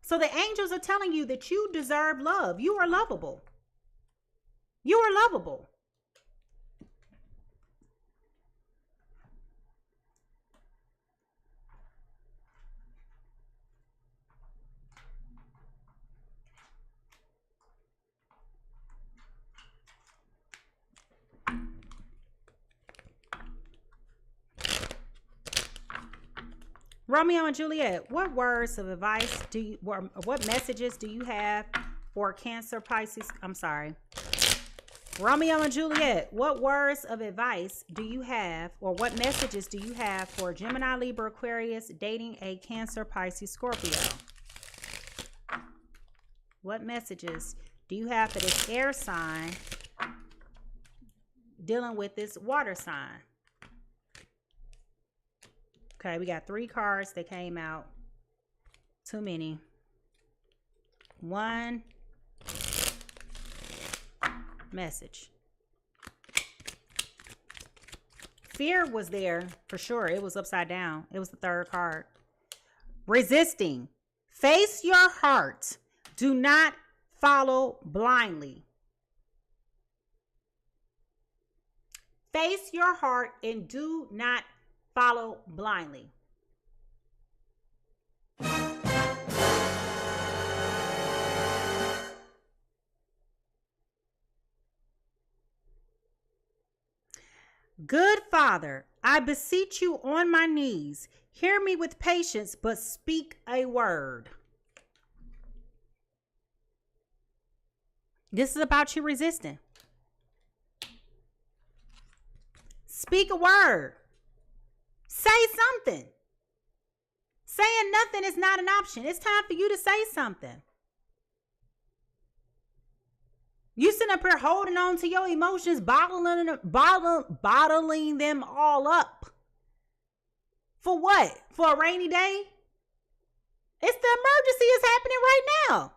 So the angels are telling you that you deserve love. You are lovable. You are lovable. Romeo and Juliet, what words of advice do you, what messages do you have for Cancer, Pisces? I'm sorry. Romeo and Juliet, what words of advice do you have, or what messages do you have for Gemini, Libra, Aquarius dating a Cancer, Pisces, Scorpio? What messages do you have for this air sign dealing with this water sign? Okay, we got 3 cards that came out. Too many. 1 message. Fear was there for sure. It was upside down. It was the 3rd card. Resisting. Face your heart. Do not follow blindly. Face your heart and do not follow blindly. Good Father, I beseech you on my knees. Hear me with patience, but speak a word. This is about you resisting. Speak a word. Say something. Saying nothing is not an option. It's time for you to say something. You sitting up here holding on to your emotions, bottling them all up. For what? For a rainy day? It's the emergency is happening right now.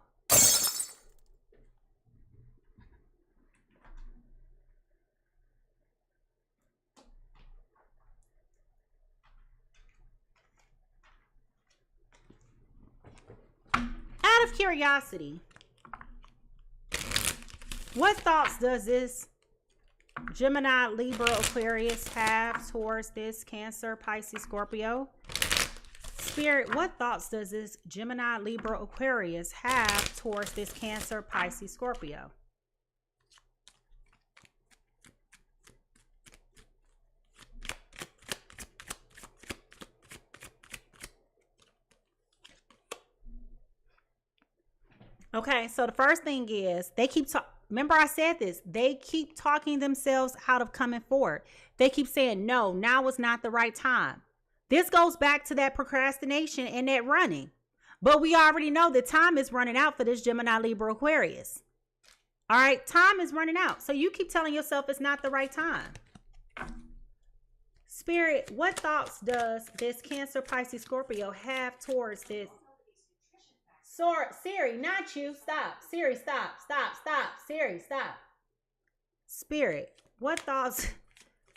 Out of curiosity, what thoughts does this Gemini, Libra, Aquarius have towards this Cancer, Pisces, Scorpio? Spirit, what thoughts does this Gemini, Libra, Aquarius have towards this Cancer, Pisces, Scorpio? Okay, so the first thing is they keep talking. Remember I said this. They keep talking themselves out of coming forward. They keep saying, no, now is not the right time. This goes back to that procrastination and that running. But we already know that time is running out for this Gemini, Libra, Aquarius. All right, time is running out. So you keep telling yourself it's not the right time. Spirit, what thoughts does this Cancer, Pisces, Scorpio have towards this? Siri, not you. Stop. Siri, stop. Stop. Stop. Siri, stop. Spirit, what thoughts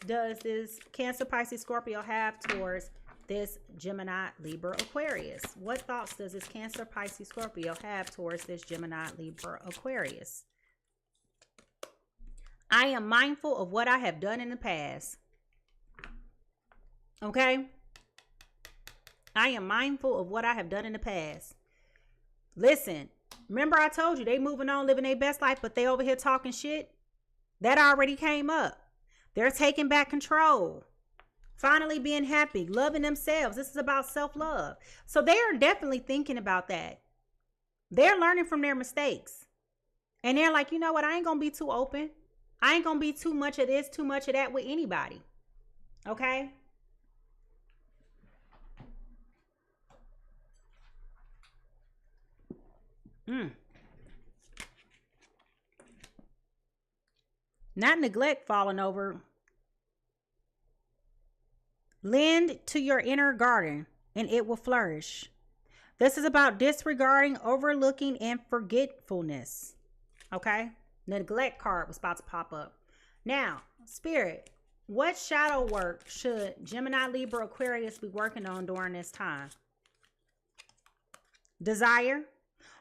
does this Cancer, Pisces, Scorpio have towards this Gemini, Libra, Aquarius? What thoughts does this Cancer, Pisces, Scorpio have towards this Gemini, Libra, Aquarius? I am mindful of what I have done in the past. Okay? I am mindful of what I have done in the past. Listen, remember I told you they moving on, living their best life, but they over here talking shit? That already came up. They're taking back control. Finally being happy, loving themselves. This is about self-love. So they are definitely thinking about that. They're learning from their mistakes. And they're like, you know what? I ain't going to be too open. I ain't going to be too much of this, too much of that with anybody. Okay? Not neglect falling over. Lend to your inner garden and it will flourish. This is about disregarding, overlooking, and forgetfulness. Okay? Neglect card was about to pop up. Now, Spirit, what shadow work should Gemini, Libra, Aquarius be working on during this time? Desire.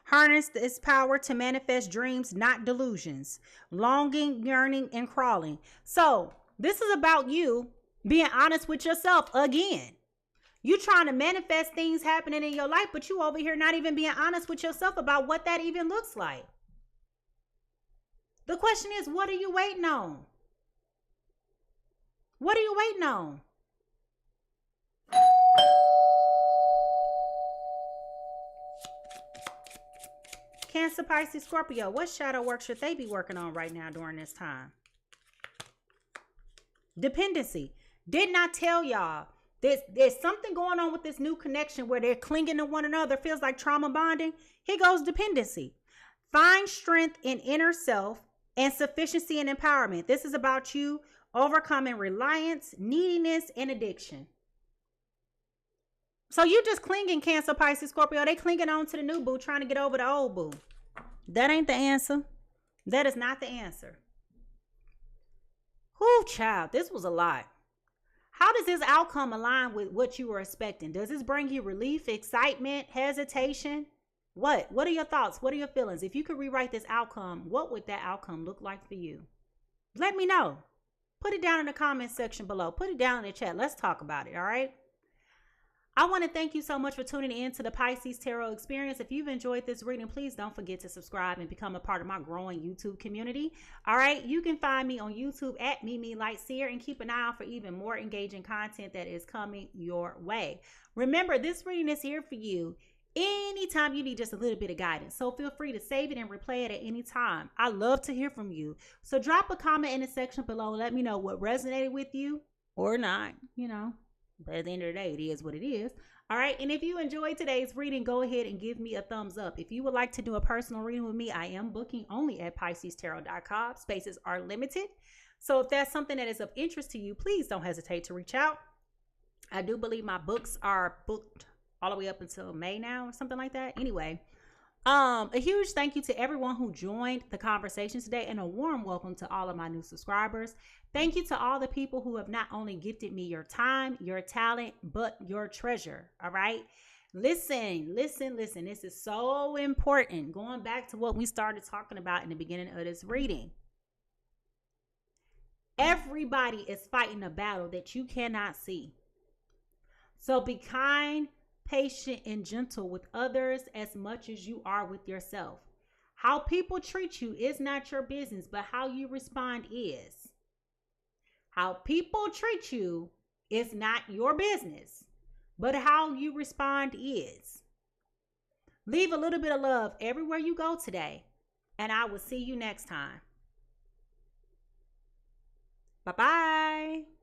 Harness its power to manifest dreams, not delusions. Longing, yearning, and crawling. So, this is about you being honest with yourself again. You trying to manifest things happening in your life, but you over here not even being honest with yourself about what that even looks like. The question is, what are you waiting on? What are you waiting on? Cancer, Pisces, Scorpio, what shadow work should they be working on right now during this time? Dependency. Didn't I tell y'all there's something going on with this new connection where they're clinging to one another, feels like trauma bonding? Here goes dependency. Find strength in inner self and sufficiency and empowerment. This is about you overcoming reliance, neediness, and addiction. So you just clinging, Cancer, Pisces, Scorpio. They clinging on to the new boo, trying to get over the old boo. That ain't the answer. That is not the answer. Whew, child, this was a lot. How does this outcome align with what you were expecting? Does this bring you relief, excitement, hesitation? What are your thoughts? What are your feelings? If you could rewrite this outcome, what would that outcome look like for you? Let me know. Put it down in the comment section below. Put it down in the chat. Let's talk about it, all right? I want to thank you so much for tuning in to the Pisces Tarot Experience. If you've enjoyed this reading, please don't forget to subscribe and become a part of my growing YouTube community. All right, you can find me on YouTube at Mimi Lightseer and keep an eye out for even more engaging content that is coming your way. Remember, this reading is here for you anytime you need just a little bit of guidance. So feel free to save it and replay it at any time. I love to hear from you. So drop a comment in the section below. Let me know what resonated with you or not, you know. But at the end of the day, it is what it is. All right. And if you enjoyed today's reading, go ahead and give me a thumbs up. If you would like to do a personal reading with me, I am booking only at PiSeasTarot.com. Spaces are limited. So if that's something that is of interest to you, please don't hesitate to reach out. I do believe my books are booked all the way up until May now or something like that. Anyway, a huge thank you to everyone who joined the conversation today and a warm welcome to all of my new subscribers. Thank you to all the people who have not only gifted me your time, your talent, but your treasure. All right. Listen. This is so important. Going back to what we started talking about in the beginning of this reading. Everybody is fighting a battle that you cannot see. So be kind, patient, and gentle with others as much as you are with yourself. How people treat you is not your business, but how you respond is. How people treat you is not your business, but how you respond is. Leave a little bit of love everywhere you go today, and I will see you next time. Bye-bye.